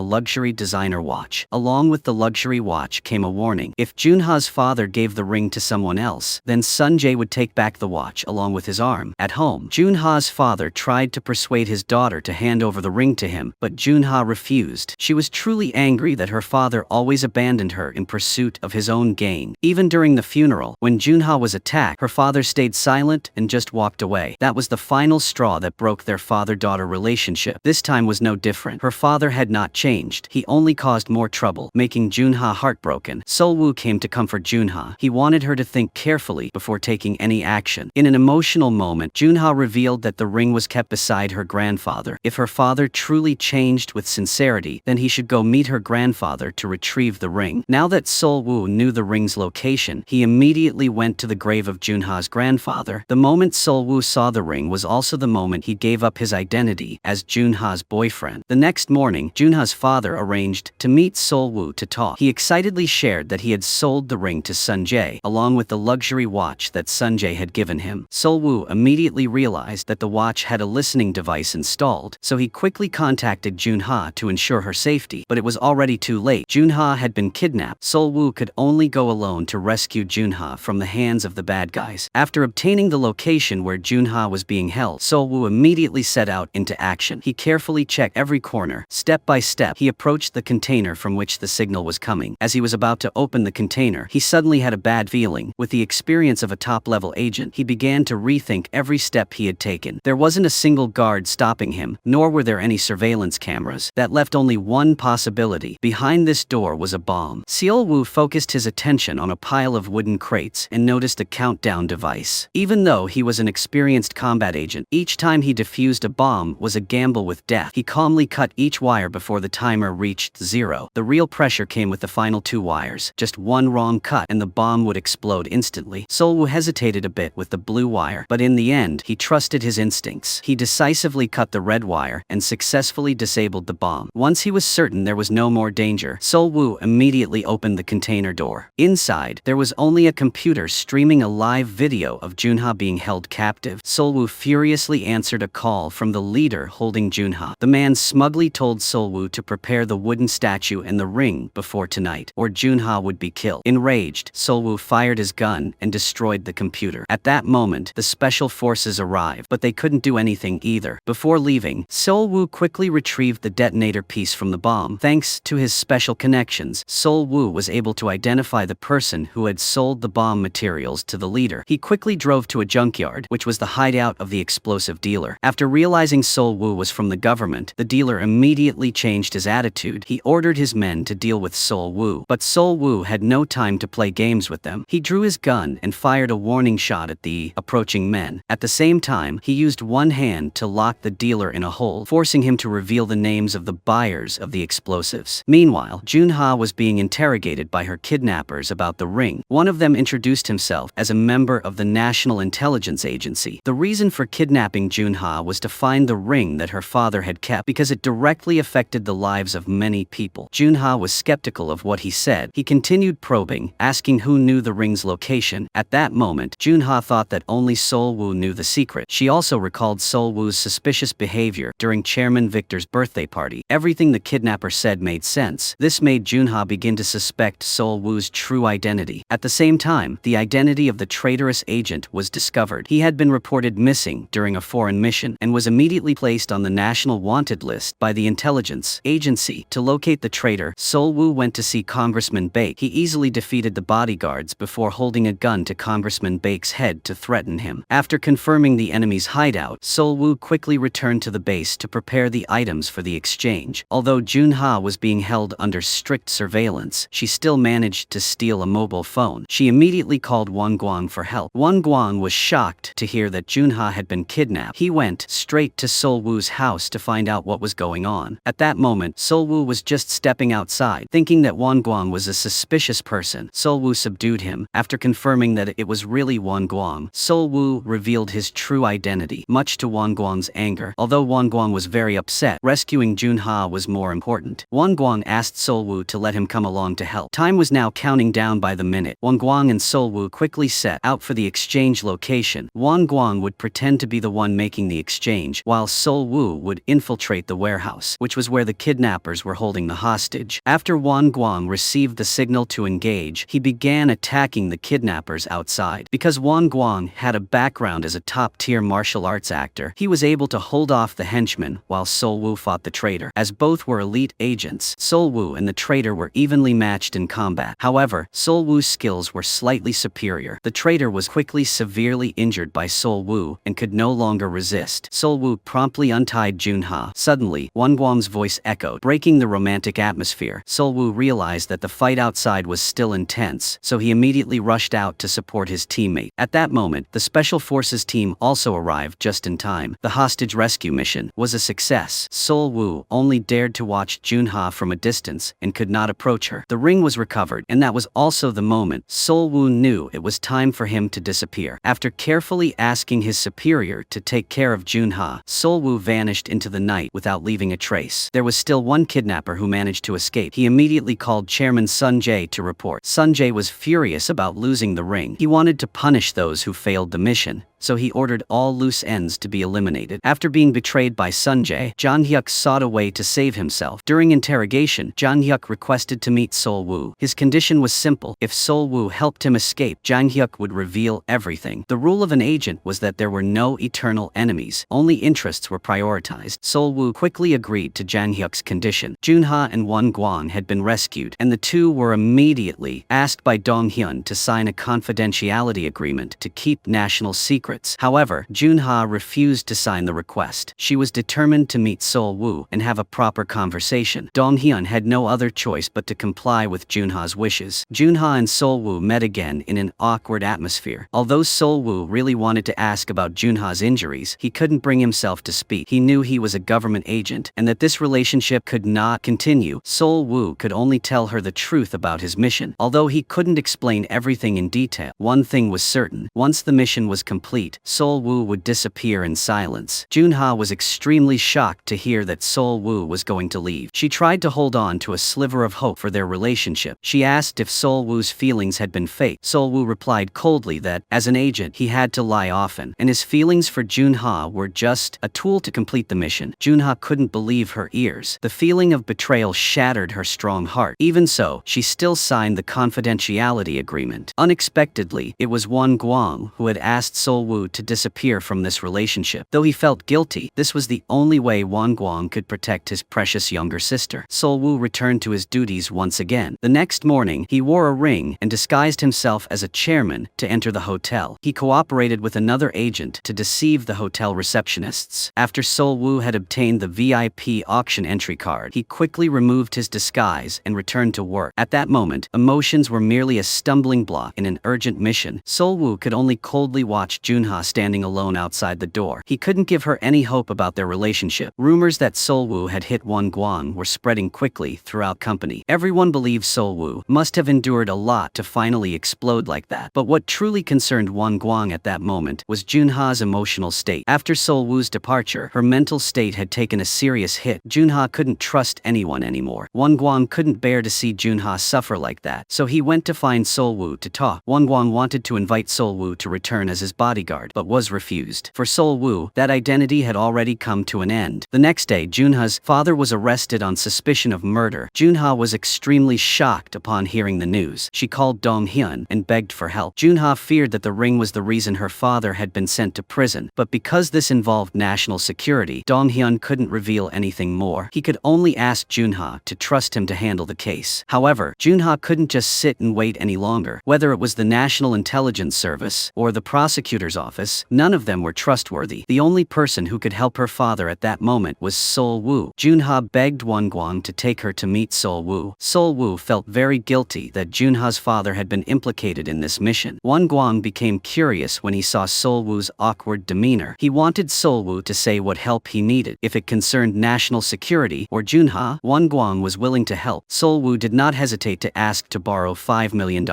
luxury designer watch. Along with the luxury watch came a warning. If Junha's father gave the ring to someone else, then Sun Jae would take back the watch along with his arm. At home, Junha's father tried to persuade his daughter to hand over the ring to him, but Junha refused. She was truly angry that her father always abandoned her in pursuit of his own gain. Even during the funeral, when Junha was attacked, her father stayed silent and just walked away. That was the final straw that broke their father-daughter relationship. This time was no different. Her father had not changed. He only caused more trouble, making Junha heartbroken. Sol-woo came to comfort Junha. He wanted her to think carefully before taking any action. In an emotional moment, Junha revealed that the ring was kept beside her grandfather. If her father truly changed with sincerity, then he should go meet her grandfather to retrieve the ring. Now that Sol-woo knew the ring's location, he immediately went to the grave of Junha's grandfather. The moment Sol-woo saw the ring was also the moment he gave up his identity as Junha's boyfriend. The next morning, Junha's father arranged to meet Sol-woo to talk. He excitedly shared that he had sold the ring to Sun Jae, along with the luxury watch that Sun Jae had given him. Sol-woo immediately realized that the watch had a listening device installed, so he quickly contacted Junha to ensure her safety, but it was already too late. Junha had been kidnapped. Sol-woo could only go alone to rescue Junha from the hands of the bad guys. After obtaining the location where Junha was being held, Sol-woo immediately set out into action. He carefully checked every corner. Step by step, he approached the container from which the signal was coming. As he was about to open the container, he suddenly had a bad feeling. With the experience of a top-level agent, he began to rethink every step he had taken. There wasn't a single guard stopping him, nor were there any surveillance cameras. That left only one possibility. Behind this door was a bomb. Sol-woo focused his attention on a pile of wooden crates and noticed a countdown device. Even though he was an experienced combat agent, each time he defused a bomb was a gamble with death. He calmly cut each wire before the timer reached 0. The real pressure came with the final 2 wires. Just one wrong cut and the bomb would explode instantly. Sol-woo hesitated a bit with the blue wire, but in the end, he trusted his instincts. He decisively cut the red wire and successfully disabled the bomb. Once he was certain there was no more danger, Sol-woo immediately opened the container door. Inside, there was only a computer streaming a live video of Junha being held captive. Sol-woo furiously answered a call from the leader holding Junha. The man smugly told Sol-woo to prepare the wooden statue and the ring before tonight, or Junha would be killed. Enraged, Sol-woo fired his gun and destroyed the computer. At that moment, the special forces arrived, but they couldn't do anything either. Before leaving, Sol-woo quickly retrieved the detonator piece from the bomb. Thanks to his special connections, Sol-woo was able to identify the person who had sold the bomb materials to the leader. He quickly drove to a junkyard, which was the hideout of the explosive dealer. After realizing Sol-woo was from the government, the dealer immediately changed his attitude. He ordered his men to deal with Sol-woo, but Sol-woo had no time to play games with them. He drew his gun and fired a warning shot at the approaching men. At the same time, he used one hand to lock the dealer in a hole, forcing him to reveal the names of the buyers of the explosives. Meanwhile, Junha was being interrogated by her kidnappers about the ring. One of them introduced himself as a member of the National Intelligence Agency. The reason for kidnapping Junha was to find the ring that her father had kept because it directly affected the lives of many people. Junha was skeptical of what he said. He continued probing, asking who knew the ring's location. At that moment, Junha thought that only Sol-woo knew the secret. She also recalled Sol-woo's suspicious behavior during Chairman Victor's birthday party. Everything the kidnapper said made sense. This made Junha begin to suspect Sol-woo's true identity. At the same time, the identity of the traitorous agent was discovered. He had been reported missing during a foreign mission and was immediately placed on the national wanted list by the intelligence agency. To locate the traitor, Sol-woo went to see Congressman Baek. He easily defeated the bodyguards before holding a gun to Congressman Baek's head to threaten him. After confirming the enemy's hideout, Sol-woo quickly returned to the base to prepare the items for the exchange. Although Junha was being held under strict surveillance, she still managed to steal a mobile phone. She immediately called Won Guang for help. Won Guang was shocked to hear that Junha had been been kidnapped. He went straight to Sol-woo's house to find out what was going on. At that moment, Sol-woo was just stepping outside, thinking that Won Guang was a suspicious person. Sol-woo subdued him. After confirming that it was really Won Guang, Sol-woo revealed his true identity, much to Won Guang's anger. Although Won Guang was very upset, rescuing Junha was more important. Won Guang asked Sol-woo to let him come along to help. Time was now counting down by the minute. Won Guang and Sol-woo quickly set out for the exchange location. Won Guang would pretend to be the one making the exchange, while Sol-woo would infiltrate the warehouse, which was where the kidnappers were holding the hostage. After Won Guang received the signal to engage, he began attacking the kidnappers outside. Because Won Guang had a background as a top-tier martial arts actor, he was able to hold off the henchmen while Sol-woo fought the traitor. As both were elite agents, Sol-woo and the traitor were evenly matched in combat. However, Sol-woo's skills were slightly superior. The traitor was quickly severely injured by Sol-woo and could no longer resist. Sol-woo promptly untied Junha. Suddenly, Won Guang's voice echoed, breaking the romantic atmosphere. Sol-woo realized that the fight outside was still intense, so he immediately rushed out to support his teammate. At that moment, the Special Forces team also arrived just in time. The hostage rescue mission was a success. Sol-woo only dared to watch Junha from a distance and could not approach her. The ring was recovered, and that was also the moment Sol-woo knew it was time for him to disappear. After carefully asking his superior to take care of Junha, Sol-woo vanished into the night without leaving a trace. There was still one kidnapper who managed to escape. He immediately called Chairman Sun Jae to report. Sun Jae was furious about losing the ring. He wanted to punish those who failed the mission, so he ordered all loose ends to be eliminated. After being betrayed by Sun Jae, Jang Hyuk sought a way to save himself. During interrogation, Jang Hyuk requested to meet Sol-woo. His condition was simple. If Sol-woo helped him escape, Jang Hyuk would reveal everything. The rule of an agent was that there were no eternal enemies. Only interests were prioritized. Sol-woo quickly agreed to Jang Hyuk's condition. Junha and Won Guang had been rescued, and the two were immediately asked by Dong Hyun to sign a confidentiality agreement to keep national secrets. However, Junha refused to sign the request. She was determined to meet Sol-woo and have a proper conversation. Dong Hyun had no other choice but to comply with Junha's wishes. Junha and Sol-woo met again in an awkward atmosphere. Although Sol-woo really wanted to ask about Junha's injuries, he couldn't bring himself to speak. He knew he was a government agent and that this relationship could not continue. Sol-woo could only tell her the truth about his mission. Although he couldn't explain everything in detail, one thing was certain. Once the mission was complete, Sol-woo would disappear in silence. Junha was extremely shocked to hear that Sol-woo was going to leave. She tried to hold on to a sliver of hope for their relationship. She asked if Sol-woo's feelings had been fake. Sol-woo replied coldly that, as an agent, he had to lie often, and his feelings for Junha were just a tool to complete the mission. Junha couldn't believe her ears. The feeling of betrayal shattered her strong heart. Even so, she still signed the confidentiality agreement. Unexpectedly, it was Won Guang who had asked Sol-woo to disappear from this relationship. Though he felt guilty, this was the only way Won Guang could protect his precious younger sister. Sol-woo returned to his duties once again. The next morning, he wore a ring and disguised himself as a chairman to enter the hotel. He cooperated with another agent to deceive the hotel receptionists. After Sol-woo had obtained the VIP auction entry card, he quickly removed his disguise and returned to work. At that moment, emotions were merely a stumbling block in an urgent mission. Sol-woo could only coldly watch Junha standing alone outside the door. He couldn't give her any hope about their relationship. Rumors that Sol-woo had hit Won Guang were spreading quickly throughout company. Everyone believed Sol-woo must have endured a lot to finally explode like that. But what truly concerned Won Guang at that moment was Junha's emotional state. After Sol-woo's departure, her mental state had taken a serious hit. Junha couldn't trust anyone anymore. Won Guang couldn't bear to see Junha suffer like that, so he went to find Sol-woo to talk. Won Guang wanted to invite Sol-woo to return as his bodyguard, but was refused. For Sol-woo, that identity had already come to an end. The next day, Junha's father was arrested on suspicion of murder. Junha was extremely shocked upon hearing the news. She called Dong Hyun and begged for help. Junha feared that the ring was the reason her father had been sent to prison, but because this involved national security, Dong Hyun couldn't reveal anything more. He could only ask Junha to trust him to handle the case. However, Junha couldn't just sit and wait any longer. Whether it was the National Intelligence Service or the prosecutor's doctor's office. None of them were trustworthy. The only person who could help her father at that moment was Sol Wu. Junha begged Won Guang to take her to meet Sol Wu. Sol Wu felt very guilty that Junha's father had been implicated in this mission. Won Guang became curious when he saw Sol Wu's awkward demeanor. He wanted Sol Wu to say what help he needed. If it concerned national security or Junha, Won Guang was willing to help. Sol Wu did not hesitate to ask to borrow $5 million.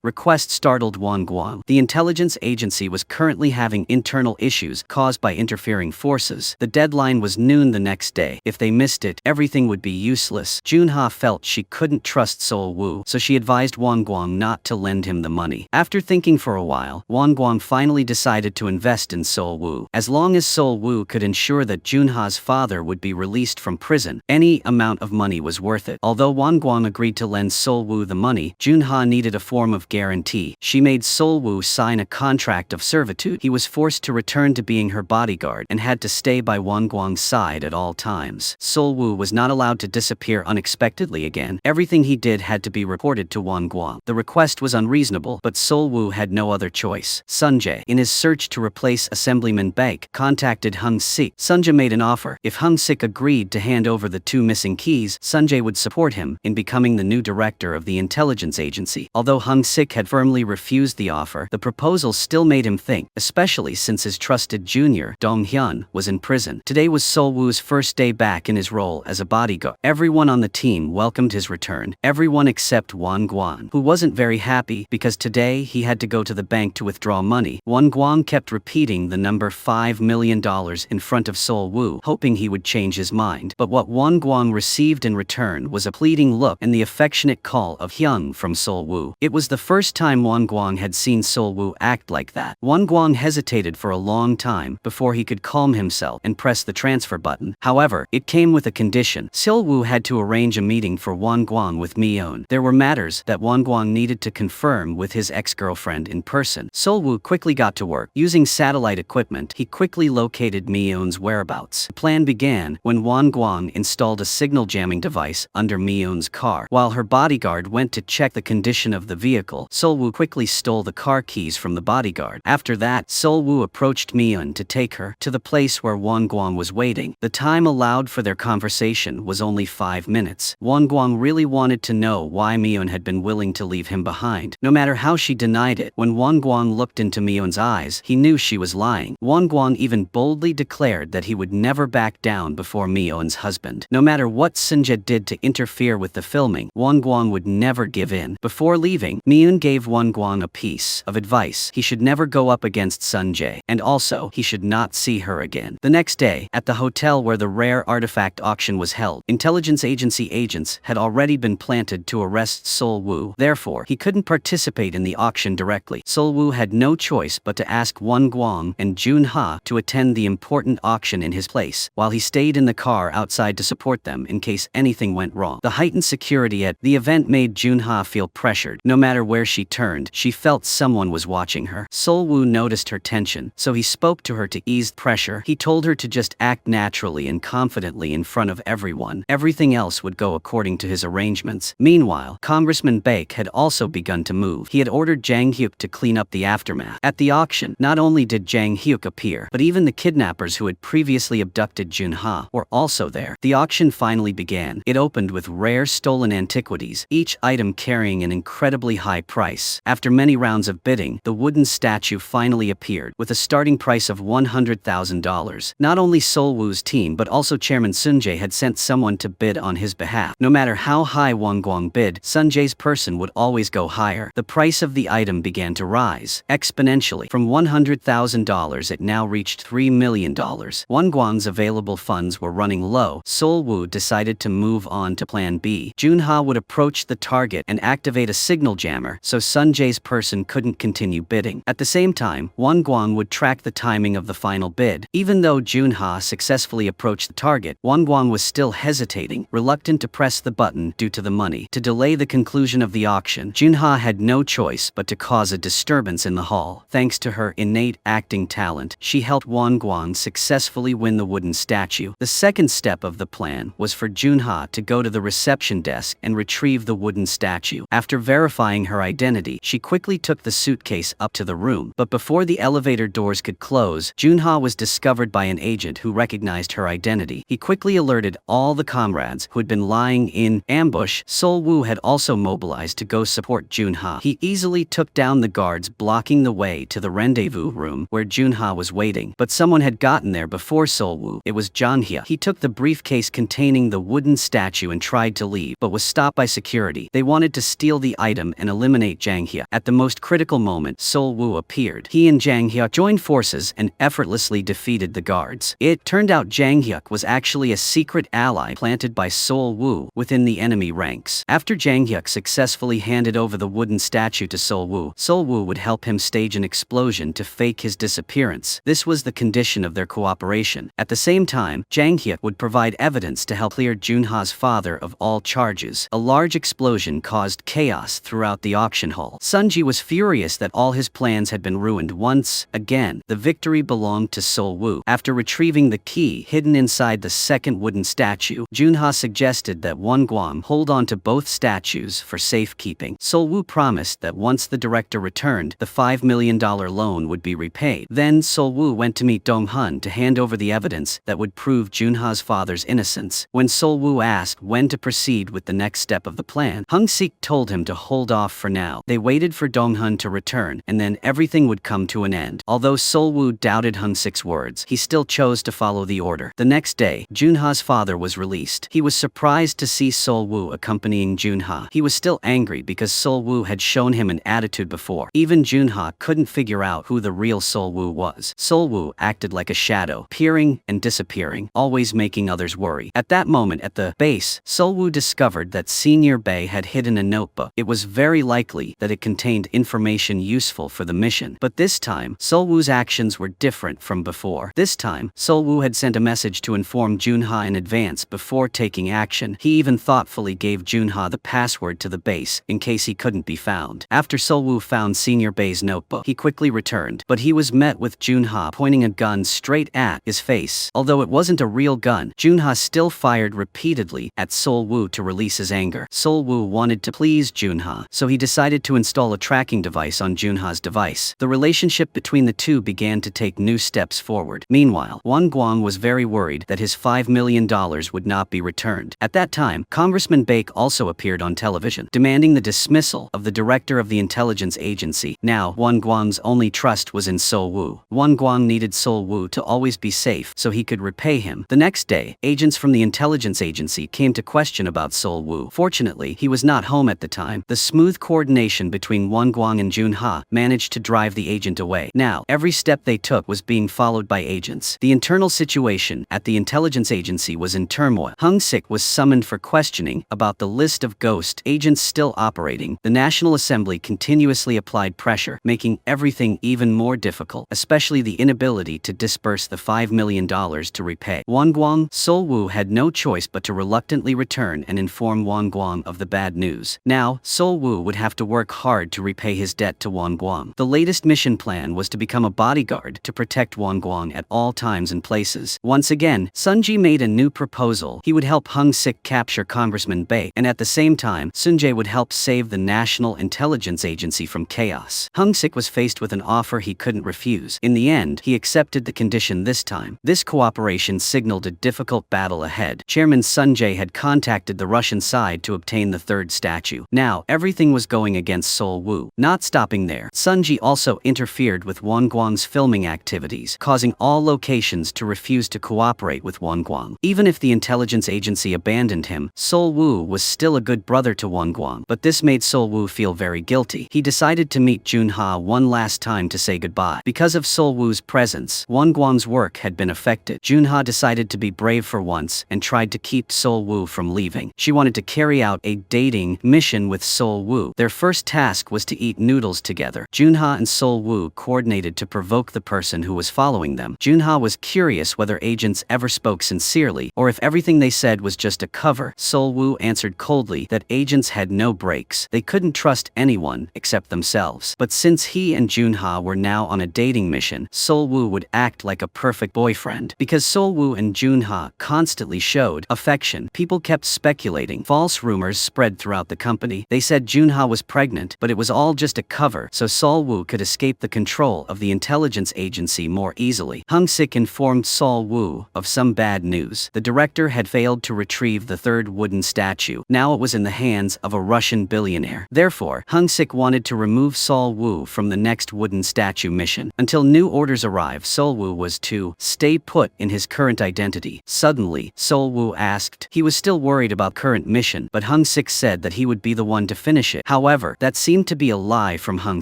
Request startled Won Guang. The intelligence agency was currently having internal issues caused by interfering forces. The deadline was noon the next day. If they missed it, everything would be useless. Junha felt she couldn't trust Sol Wu, so she advised Won Guang not to lend him the money. After thinking for a while, Won Guang finally decided to invest in Sol Wu. As long as Sol Wu could ensure that Junha's father would be released from prison, any amount of money was worth it. Although Won Guang agreed to lend Sol Wu the money, Junha needed a form of guarantee. She made Sol Wu sign a contract of servitude. He was forced to return to being her bodyguard and had to stay by Won Guang's side at all times. Sol Wu was not allowed to disappear unexpectedly again. Everything he did had to be reported to Won Guang. The request was unreasonable, but Sol Wu had no other choice. Sunjae, in his search to replace Assemblyman Baek, contacted Hung Sik. Sunjae made an offer. If Hung Sik agreed to hand over the 2 missing keys, Sunjae would support him in becoming the new director of the intelligence agency. Although Hung Sik had firmly refused the offer, the proposal still made him think, especially since his trusted junior, Dong Hyun, was in prison. Today was Sol Wu's first day back in his role as a bodyguard. Everyone on the team welcomed his return. Everyone except Won Guang, who wasn't very happy because today he had to go to the bank to withdraw money. Won Guang kept repeating the number $5 million in front of Sol Wu, hoping he would change his mind. But what Won Guang received in return was a pleading look and the affectionate call of Hyung from Sol Wu. It was the first time Won Guang had seen Sol Wu act like that. Won Guang hesitated for a long time before he could calm himself and press the transfer button. However, it came with a condition. Sol Wu had to arrange a meeting for Won Guang with Mion. There were matters that Won Guang needed to confirm with his ex-girlfriend in person. Sol Wu quickly got to work. Using satellite equipment, he quickly located Mion's whereabouts. The plan began when Won Guang installed a signal jamming device under Mion's car. While her bodyguard went to check the condition of the vehicle, Sol Wu quickly stole the car keys from the bodyguard. After that, Sol Wu approached Mion to take her to the place where Won Guang was waiting. The time allowed for their conversation was only 5 minutes. Won Guang really wanted to know why Mion had been willing to leave him behind. No matter how she denied it, when Won Guang looked into Mion's eyes, he knew she was lying. Won Guang even boldly declared that he would never back down before Mion's husband. No matter what Sunjae did to interfere with the filming, Won Guang would never give in. Before leaving, Mion gave Won Guang a piece of advice. He should never go up against Sunjae, and also he should not see her again. The next day, at the hotel where the rare artifact auction was held, intelligence agency agents had already been planted to arrest Sol Wu. Therefore, he couldn't participate in the auction directly. Sol Wu had no choice but to ask Won Guang and Junha to attend the important auction in his place, while he stayed in the car outside to support them in case anything went wrong. The heightened security at the event made Junha feel pressured. No matter where she turned, she felt someone was watching her. Sol Wu noticed her tension, so he spoke to her to ease pressure. He told her to just act naturally and confidently in front of everyone. Everything else would go according to his arrangements. Meanwhile, Congressman Baek had also begun to move. He had ordered Jang Hyuk to clean up the aftermath. At the auction, not only did Jang Hyuk appear, but even the kidnappers who had previously abducted Junha were also there. The auction finally began. It opened with rare stolen antiquities, each item carrying an incredibly high price. After many rounds of bidding, the wooden statue finally appeared, with a starting price of $100,000. Not only Sol Wu's team but also Chairman Sunjae had sent someone to bid on his behalf. No matter how high Won Guang bid, Sunjae's person would always go higher. The price of the item began to rise exponentially. From $100,000 it now reached $3 million. Won Guang's available funds were running low. Sol Wu decided to move on to Plan B. Junha would approach the target and activate a signal jammer so Sunjae's person couldn't continue bidding. At the same time, Won Guang would track the timing of the final bid. Even though Junha successfully approached the target, Won Guang was still hesitating, reluctant to press the button due to the money. To delay the conclusion of the auction, Junha had no choice but to cause a disturbance in the hall. Thanks to her innate acting talent, she helped Won Guang successfully win the wooden statue. The second step of the plan was for Junha to go to the reception desk and retrieve the wooden statue. After verifying her identity, she quickly took the suitcase up to the room. But before Before the elevator doors could close, Junha was discovered by an agent who recognized her identity. He quickly alerted all the comrades who had been lying in ambush. Sol-woo had also mobilized to go support Junha. He easily took down the guards blocking the way to the rendezvous room where Junha was waiting. But someone had gotten there before Sol-woo. It was Janhye. He took the briefcase containing the wooden statue and tried to leave, but was stopped by security. They wanted to steal the item and eliminate Janghye. At the most critical moment, Sol-woo appeared. He and Janghye joined forces and effortlessly defeated the guards. It turned out Janghye was actually a secret ally planted by Sol-woo within the enemy ranks. After Janghye successfully handed over the wooden statue to Sol-woo, Sol-woo would help him stage an explosion to fake his disappearance. This was the condition of their cooperation. At the same time, Janghye would provide evidence to help clear Junha's father of all charges. A large explosion caused chaos throughout the auction hall. Sunji was furious that all his plans had been ruined once again. The victory belonged to Sol-woo. After retrieving the key hidden inside the second wooden statue, Junha suggested that Won-gwang hold on to both statues for safekeeping. Sol-woo promised that once the director returned, the $5 million loan would be repaid. Then Sol-woo went to meet Dong-hun to hand over the evidence that would prove Junha's father's innocence. When Sol-woo asked when to proceed with the next step of the plan, Hung-sik told him to hold off for now. They waited for Dong-hun to return, and then everything would come to an end. Although Sol-woo doubted Hung-sik's words, he still chose to follow the order. The next day, Junha's father was released. He was surprised to see Sol-woo accompanying Junha. He was still angry because Sol-woo had shown him an attitude before. Even Junha couldn't figure out who the real Sol-woo was. Sol-woo acted like a shadow, appearing and disappearing, always making others worry. At that moment at the base, Sol-woo discovered that Senior Bae had hidden a notebook. It was very likely that it contained information useful for the mission. But this time, Sol-woo's actions were different from before. This time, Sol-woo had sent a message to inform Junha in advance before taking action. He even thoughtfully gave Junha the password to the base in case he couldn't be found. After Sol-woo found Senior Bae's notebook, he quickly returned, but he was met with Junha pointing a gun straight at his face. Although it wasn't a real gun, Junha still fired repeatedly at Sol-woo to release his anger. Sol-woo wanted to please Junha, so he decided to install a tracking device on Junha's device. The relationship between the two began to take new steps forward. Meanwhile, Won-gwang was very worried that his $5 million would not be returned. At that time, Congressman Baek also appeared on television, demanding the dismissal of the director of the intelligence agency. Now, Won-gwang's only trust was in Sol-woo. Won-gwang needed Sol-woo to always be safe so he could repay him. The next day, agents from the intelligence agency came to question about Sol-woo. Fortunately, he was not home at the time. The smooth coordination between Won-gwang and Junha managed to drive the agent away. Now, every step they took was being followed by agents. The internal situation at the intelligence agency was in turmoil. Hung-sik was summoned for questioning about the list of ghost agents still operating. The National Assembly continuously applied pressure, making everything even more difficult, especially the inability to disperse the $5 million to repay Won-gwang. Sol-woo had no choice but to reluctantly return and inform Won-gwang of the bad news. Now, Sol-woo would have to work hard to repay his debt to Won-gwang. The latest mission plan was to become a bodyguard to protect Won-gwang at all times and places. Once again, Sunji made a new proposal. He would help Hung-sik capture Congressman Bae, and at the same time, Sunjae would help save the National Intelligence Agency from chaos. Hung-sik was faced with an offer he couldn't refuse. In the end, he accepted the condition this time. This cooperation signaled a difficult battle ahead. Chairman Sunjae had contacted the Russian side to obtain the third statue. Now, everything was going against Sol-woo. Not stopping there, Sunji also interfered with Won-gwang's filming activities, causing all locations to refuse to cooperate with Won-gwang. Even if the intelligence agency abandoned him, Sol-woo was still a good brother to Won-gwang, but this made Sol-woo feel very guilty. He decided to meet Junha one last time to say goodbye. Because of Sol-woo's presence, Won-gwang's work had been affected. Junha decided to be brave for once and tried to keep Sol-woo from leaving. She wanted to carry out a dating mission with Sol-woo. Their first task was to eat noodles together. Junha and Sol-woo coordinated to provoke the person who was following them. Junha was curious whether agents ever spoke sincerely or if everything they said was just a cover. Sol-woo answered coldly that agents had no breaks. They couldn't trust anyone except themselves. But since he and Junha were now on a dating mission, Sol-woo would act like a perfect boyfriend. Because Sol-woo and Junha constantly showed affection, people kept speculating. False rumors spread throughout the company. They said Junha was pregnant, but it was all just a cover so Sol-woo could escape escape the control of the intelligence agency more easily. Hung Sik informed Sol Wu of some bad news. The director had failed to retrieve the third wooden statue. Now it was in the hands of a Russian billionaire. Therefore, Hung Sik wanted to remove Sol Wu from the next wooden statue mission. Until new orders arrive, Sol Wu was to stay put in his current identity. Suddenly, Sol Wu asked. He was still worried about current mission, but Hung Sik said that he would be the one to finish it. However, that seemed to be a lie from Hung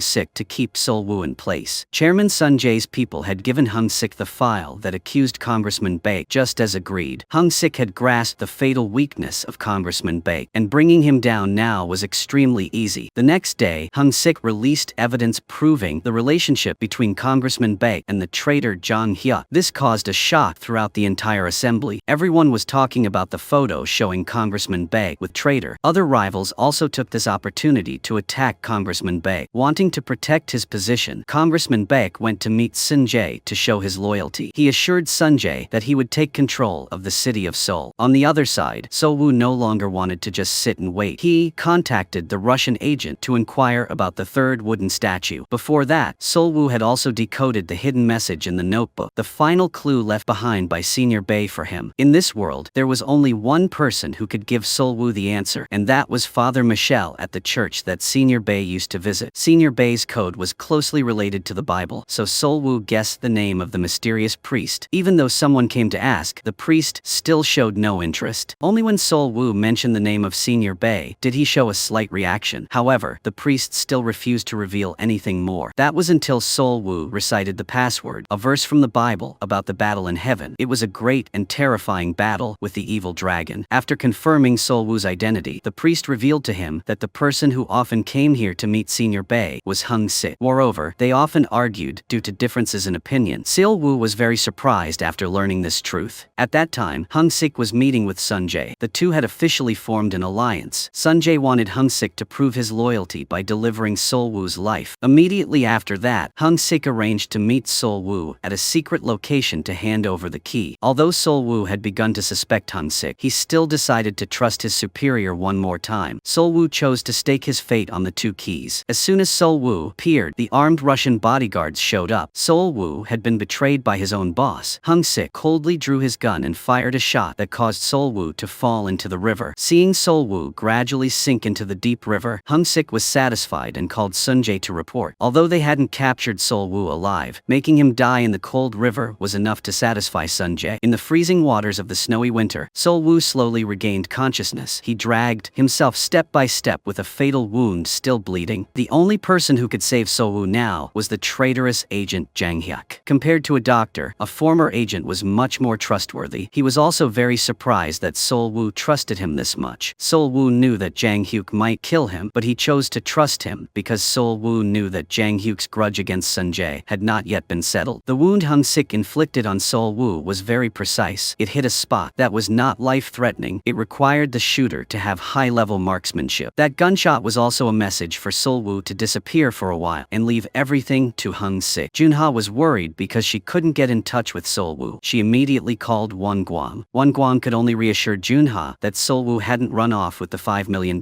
Sik to keep Sol Wu in place. Chairman Sun Jae's people had given Hung Sik the file that accused Congressman Bae, just as agreed. Hung Sik had grasped the fatal weakness of Congressman Bae, and bringing him down now was extremely easy. The next day, Hung Sik released evidence proving the relationship between Congressman Bae and the traitor Jang Hyuk. This caused a shock throughout the entire assembly. Everyone was talking about the photo showing Congressman Bae with traitor. Other rivals also took this opportunity to attack Congressman Bae. Wanting to protect his position, Congressman Bae went to meet Sun Jae to show his loyalty. He assured Sun Jae that he would take control of the city of Seoul. On the other side, Sol Wu no longer wanted to just sit and wait. He contacted the Russian agent to inquire about the third wooden statue. Before that, Sol Wu had also decoded the hidden message in the notebook, the final clue left behind by Senior Bae for him. In this world, there was only one person who could give Sol Wu the answer, and that was Father Michel at the church that Senior Bae used to visit. Senior Bae's code was closely related to the Bible, so Sol Wu guessed the name of the mysterious priest. Even though someone came to ask, the priest still showed no interest. Only when Sol Wu mentioned the name of Senior Bae did he show a slight reaction. However, the priest still refused to reveal anything more. That was until Sol Wu recited the password, a verse from the Bible about the battle in heaven. It was a great and terrifying battle with the evil dragon. After confirming Sol Wu's identity, the priest revealed to him that the person who often came here to meet Senior Bae was Hung Sik. Moreover, they often argued due to differences in opinion. Sol Wu was very surprised after learning this truth. At that time, Hung Sik was meeting with Sun Jae. The two had officially formed an alliance. Sun Jae wanted Hung Sik to prove his loyalty by delivering Sol Wu's life. Immediately after that, Hung Sik arranged to meet Sol Wu at a secret location to hand over the key. Although Sol Wu had begun to suspect Hung Sik, he still decided to trust his superior one more time. Sol Wu chose to stake his fate on the two keys. As soon as Sol Wu appeared, the armed Russian bodyguards showed up. Sol Wu had been betrayed by his own boss. Hung Sik coldly drew his gun and fired a shot that caused Sol Wu to fall into the river. Seeing Sol Wu gradually sink into the deep river, Hung Sik was satisfied and called Sun Jae to report. Although they hadn't captured Sol Wu alive, making him die in the cold river was enough to satisfy Sun Jae. In the freezing waters of the snowy winter, Sol Wu slowly regained consciousness. He dragged himself step by step with a fatal wound still bleeding. The only person who could save Sol Wu now was the traitorous agent Jang Hyuk. Compared to a doctor, a former agent was much more trustworthy. He was also very surprised that Sol Wu trusted him this much. Sol Wu knew that Jang Hyuk might kill him, but he chose to trust him because Sol Wu knew that Jang Hyuk's grudge against Sun Jae had not yet been settled. The wound Hung Sik inflicted on Sol Wu was very precise. It hit a spot that was not life-threatening. It required the shooter to have high-level marksmanship. That gunshot was also a message for Sol Wu to disappear for a while and leave everything to Hung Sik. Junha was worried because she couldn't get in touch with Sol Wu. She immediately called Won Guang. Won Guang could only reassure Junha that Sol Wu hadn't run off with the $5 million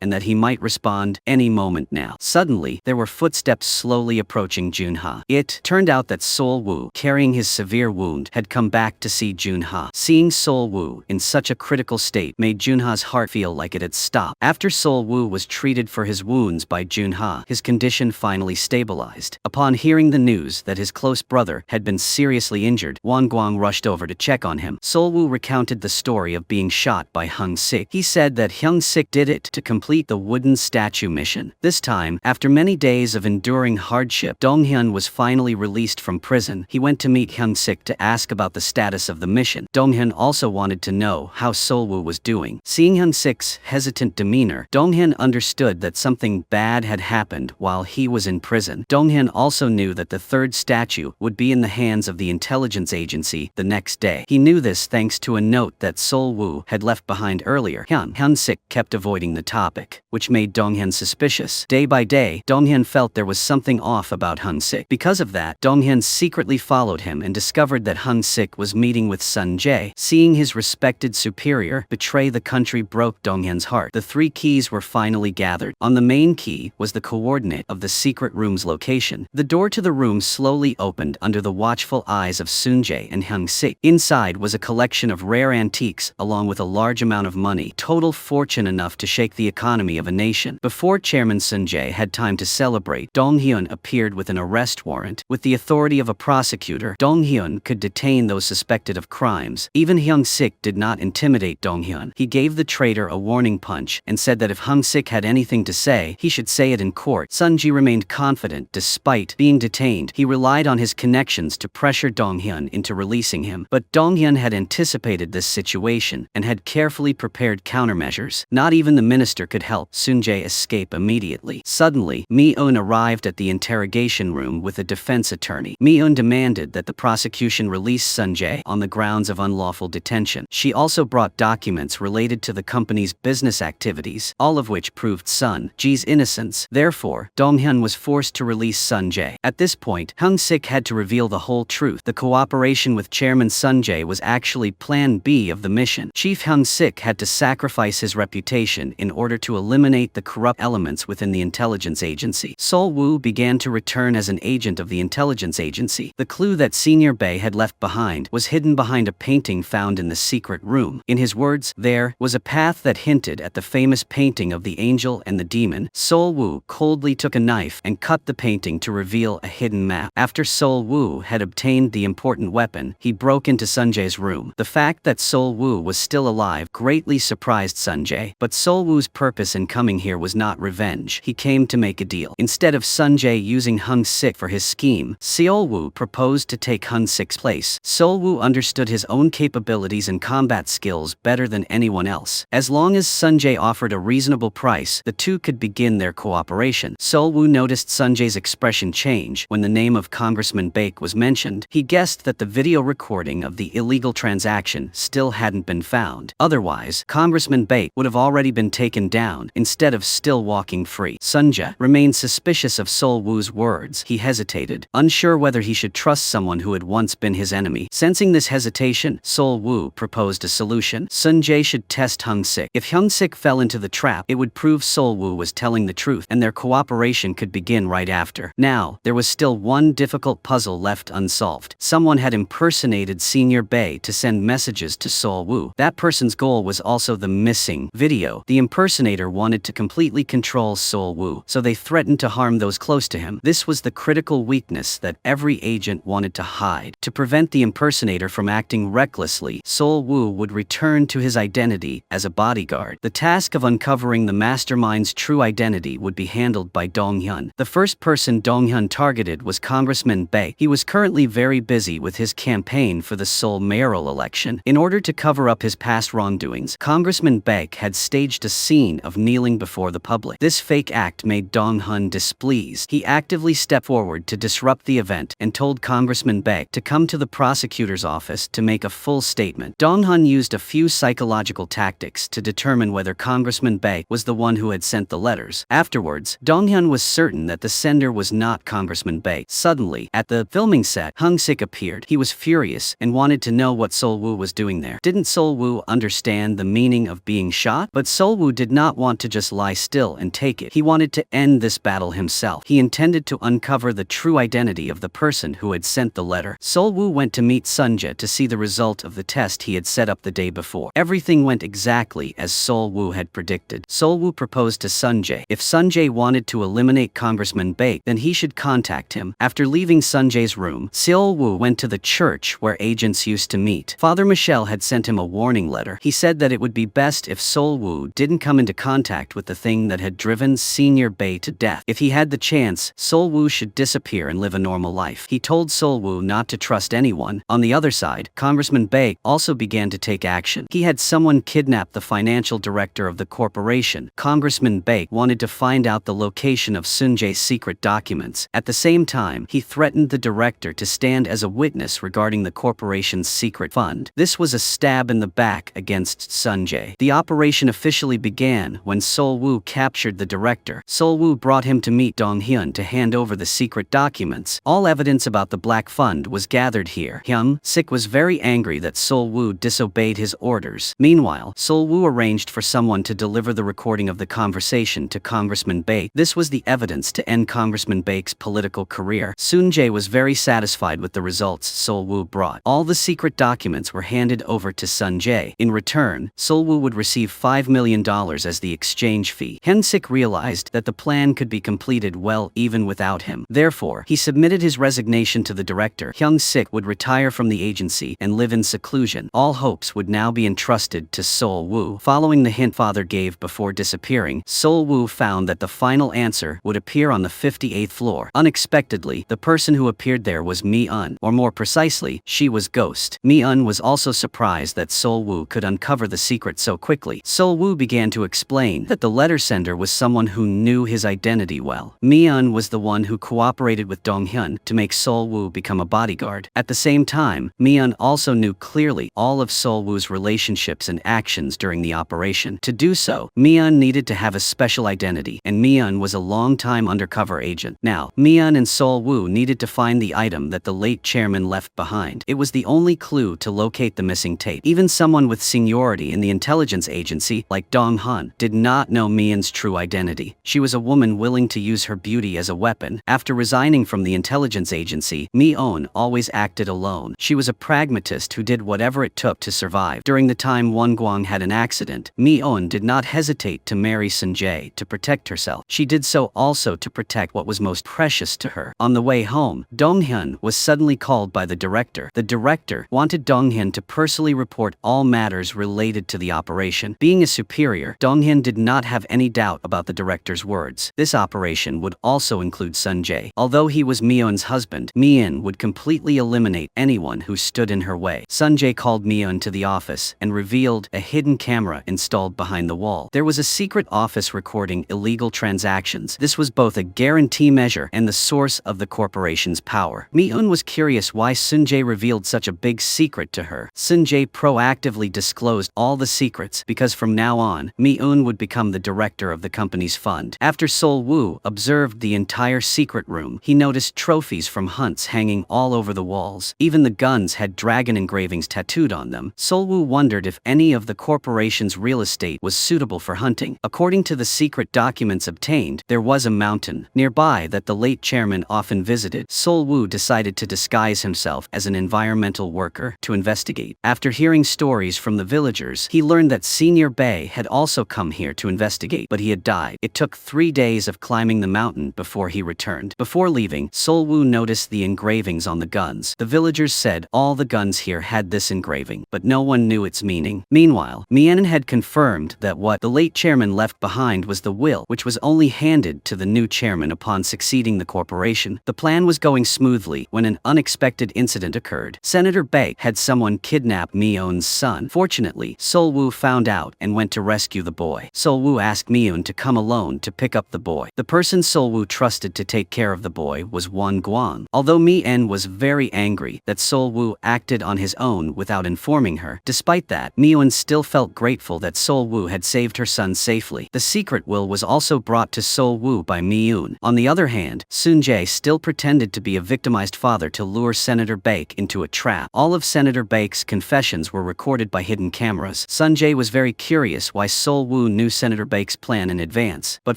and that he might respond any moment now. Suddenly, there were footsteps slowly approaching Junha. It turned out that Sol Wu, carrying his severe wound, had come back to see Junha. Seeing Sol Wu in such a critical state made Junha's heart feel like it had stopped. After Sol Wu was treated for his wounds by Junha, his condition finally stabilized. Upon hearing the news that his close brother had been seriously injured, Won Guang rushed over to check on him. Sol Wu recounted the story of being shot by Hung Sik. He said that Hung Sik did it to complete the wooden statue mission. This time, after many days of enduring hardship, Donghyun was finally released from prison. He went to meet Hung Sik to ask about the status of the mission. Donghyun also wanted to know how Sol Wu was doing. Seeing Hung Sik's hesitant demeanor, Donghyun understood that something bad had happened while he was in prison. Donghyun also knew that the third statue would be in the hands of the intelligence agency the next day. He knew this thanks to a note that Sol Wu had left behind earlier. Hung Sik kept avoiding the topic, which made Donghyun suspicious. Day by day, Donghyun felt there was something off about Hung Sik. Because of that, Donghyun secretly followed him and discovered that Hung Sik was meeting with Sun Jae. Seeing his respected superior betray the country broke Donghyun's heart. The three keys were finally gathered. On the main key was the coordinate of the secret room's location. The door to the room slowly opened under the watchful eyes of Sunjae and Hyung-sik. Inside was a collection of rare antiques along with a large amount of money, total fortune enough to shake the economy of a nation. Before Chairman Sunjae had time to celebrate, Dong-hyun appeared with an arrest warrant. With the authority of a prosecutor, Dong-hyun could detain those suspected of crimes. Even Hyung-sik did not intimidate Dong-hyun. He gave the traitor a warning punch and said that if Hyung-sik had anything to say, he should say it in court. Sunji remained confident despite being detained. He relied on his connections to pressure Dong-hyun into releasing him. But Dong-hyun had anticipated this situation and had carefully prepared countermeasures. Not even the minister could help Sunjae escape immediately. Suddenly, Mi-eun arrived at the interrogation room with a defense attorney. Mi-eun demanded that the prosecution release Sunjae on the grounds of unlawful detention. She also brought documents related to the company's business activities, all of which proved Sunji's innocence. Therefore, Dong-hyun was forced to release Sunjae. At this point, Hyung-sik had to reveal the whole truth. The cooperation with Chairman Sunjae was actually Plan B of the mission. Chief Hyung-sik had to sacrifice his reputation in order to eliminate the corrupt elements within the intelligence agency. Sol-woo began to return as an agent of the intelligence agency. The clue that Senior Bae had left behind was hidden behind a painting found in the secret room. In his words, there was a path that hinted at the famous painting of the angel and the demon. Sol-woo coldly took a knife and cut the painting to reveal a hidden map. After Sol-woo had obtained the important weapon, he broke into Sunjae's room. The fact that Sol-woo was still alive greatly surprised Sunjae, but Sol-woo's purpose in coming here was not revenge. He came to make a deal. Instead of Sunjae using Hyung-sik for his scheme, Sol-woo proposed to take Hyung-sik's place. Sol-woo understood his own capabilities and combat skills better than anyone else. As long as Sunjae offered a reasonable price, the two could begin their cooperation. Sol-woo noticed Sunjae's expression change when the name of Congressman Baek was mentioned. He guessed that the video recording of the illegal transaction still hadn't been found. Otherwise, Congressman Baek would have already been taken down instead of still walking free. Sunjae remained suspicious of Sol-woo's words. He hesitated, unsure whether he should trust someone who had once been his enemy. Sensing this hesitation, Sol-woo proposed a solution. Sunjae should test Hyung-sik. If Hyung-sik fell into the trap, it would prove Sol-woo was telling the truth, and their cooperation could begin right after. Now, there was still one difficult puzzle left unsolved. Someone had impersonated Senior Bae to send messages to Sol-woo. That person's goal was also the missing video. The impersonator wanted to completely control Sol-woo, so they threatened to harm those close to him. This was the critical weakness that every agent wanted to hide. To prevent the impersonator from acting recklessly, Sol-woo would return to his identity as a bodyguard. The task of uncovering the mastermind's true identity would be handled by Dong-hyun. The first person Dong-hyun targeted was Congressman Bae. He was currently very busy with his campaign for the Seoul mayoral election. In order to cover up his past wrongdoings, Congressman Bae had staged a scene of kneeling before the public. This fake act made Dong-hyun displeased. He actively stepped forward to disrupt the event and told Congressman Bae to come to the prosecutor's office to make a full statement. Dong-hyun used a few psychological tactics to determine whether Congressman Bae was the one who had sent the letters. Afterwards, Dong-hyun was certain that the sender was not Congressman Bae. Suddenly, at the filming set, Hyung-sik appeared. He was furious and wanted to know what Sol-woo was doing there. Didn't Sol-woo understand the meaning of being shot? But Sol-woo did not want to just lie still and take it. He wanted to end this battle himself. He intended to uncover the true identity of the person who had sent the letter. Sol-woo went to meet Sunjae to see the result of the test he had set up the day before. Everything went exactly as Sol-woo had predicted. Sol-woo proposed to Sunjae. If Sunjae wanted to eliminate Congressman Bae, then he should contact him. After leaving Sunjae's room, Sol-woo went to the church where agents used to meet. Father Michel had sent him a warning letter. He said that it would be best if Sol-woo didn't come into contact with the thing that had driven Senior Bae to death. If he had the chance, Sol-woo should disappear and live a normal life. He told Sol-woo not to trust anyone. On the other side, Congressman Bae also began to take action. He had someone kidnap the financial director of the corporation. Congressman Bae wanted to find out the location of Sunjae's secret documents. At the same time, he threatened the director to stand as a witness regarding the corporation's secret fund. This was a stab in the back against Sunjae. The operation officially began when Sol-woo captured the director. Sol-woo brought him to meet Dong-hyun to hand over the secret documents. All evidence about the black fund was gathered here. Hyung-sik was very angry that Sol-woo disobeyed his orders. Meanwhile, Sol-woo arranged for someone to deliver the recording of the conversation to Congressman Bae. This was the evidence to end Congressman Baek's political career. Sun Jae was very satisfied with the results Sol Woo brought. All the secret documents were handed over to Sun Jae. In return, Sol Woo would receive $5 million as the exchange fee. Hyun Sik realized that the plan could be completed well even without him. Therefore, he submitted his resignation to the director. Hyun Sik would retire from the agency and live in seclusion. All hopes would now be entrusted to Sol Woo. Following the hint father gave before disappearing, Sol Woo found that the final answer would appear on the 58th floor. Unexpectedly, the person who appeared there was Mi-eun, or more precisely, she was Ghost. Mi-eun was also surprised that Sol Woo could uncover the secret so quickly. Sol Woo began to explain that the letter sender was someone who knew his identity well. Mi-eun was the one who cooperated with Dong-hyun to make Sol Woo become a bodyguard. At the same time, Mi-eun also knew clearly all of Sol Woo's relationships and actions during the operation. To do so, Mi-eun needed to have a special identity, and Mi-eun was a long-time undercover agent. Now, Mi-eun and Sol Woo needed to find the item that the late chairman left behind. It was the only clue to locate the missing tape. Even someone with seniority in the intelligence agency, like Dong-hyun, did not know Mi-eun's true identity. She was a woman willing to use her beauty as a weapon. After resigning from the intelligence agency, Mi-eun always acted alone. She was a pragmatist who did whatever it took to survive. During the time Won-gwang had an accident, Mi-eun did not hesitate to marry Sun Jae to protect herself. She did so also to protect what was most precious to her. On the way home, Dong-hyun was suddenly called by the director. The director wanted Dong-hyun to personally report all matters related to the operation. Being a superior, Dong-hyun did not have any doubt about the director's words. This operation would also include Sun Jae. Although he was Mi-eun's husband, Mi-eun would completely eliminate anyone who stood in her way. Sun Jae called Mi-eun to the office and revealed a hidden camera installed behind the wall. There was a secret office recording illegal transactions. This was both a guarantee measure and the source of the corporation's power. Mi-eun was curious why Sun Jae revealed such a big secret to her. Sun Jae proactively disclosed all the secrets because from now on, Mi-eun would become the director of the company's fund. After Sol Woo observed the entire secret room, he noticed trophies from hunts hanging all over the walls. Even the guns had dragon engravings tattooed on them. Sol Woo wondered if any of the corporation's real estate was suitable for hunting. According to the secret documents obtained, there was a mountain nearby that the late chairman often visited. Sol Woo decided to disguise himself as an environmental worker to investigate. After hearing stories from the villagers, he learned that Senior Bae had also come here to investigate, but he had died. It took 3 days of climbing the mountain before he returned. Before leaving, Sol Woo noticed the engravings on the guns. The villagers said all the guns here had this engraving, but no one knew its meaning. Meanwhile, Mi-eun had confirmed that what the late chairman left behind was the will, which was only handed to the new chairman upon succeeding the corporation. The plan was going smoothly when an unexpected incident occurred. Senator Baek had someone kidnap Mi-eun's son. Fortunately, Sol Woo found out and went to rescue the boy. Sol Woo asked Mi-eun to come alone to pick up the boy. The person Sol Woo trusted to take care of the boy was Won-gwang. Although Mi-eun was very angry that Sol Woo acted on his own without informing her, despite that, Mi-eun still felt grateful that Sol Woo had saved her son safely. The secret will was also brought to Sol Woo by Mi-eun. On the other hand, Sun Jae still pretended to be a victimized father to lure Senator Baek into a trap. All of Senator Baek's confessions were recorded by hidden cameras. Sun Jae was very curious why Sol Woo knew Senator Baek's plan in advance. But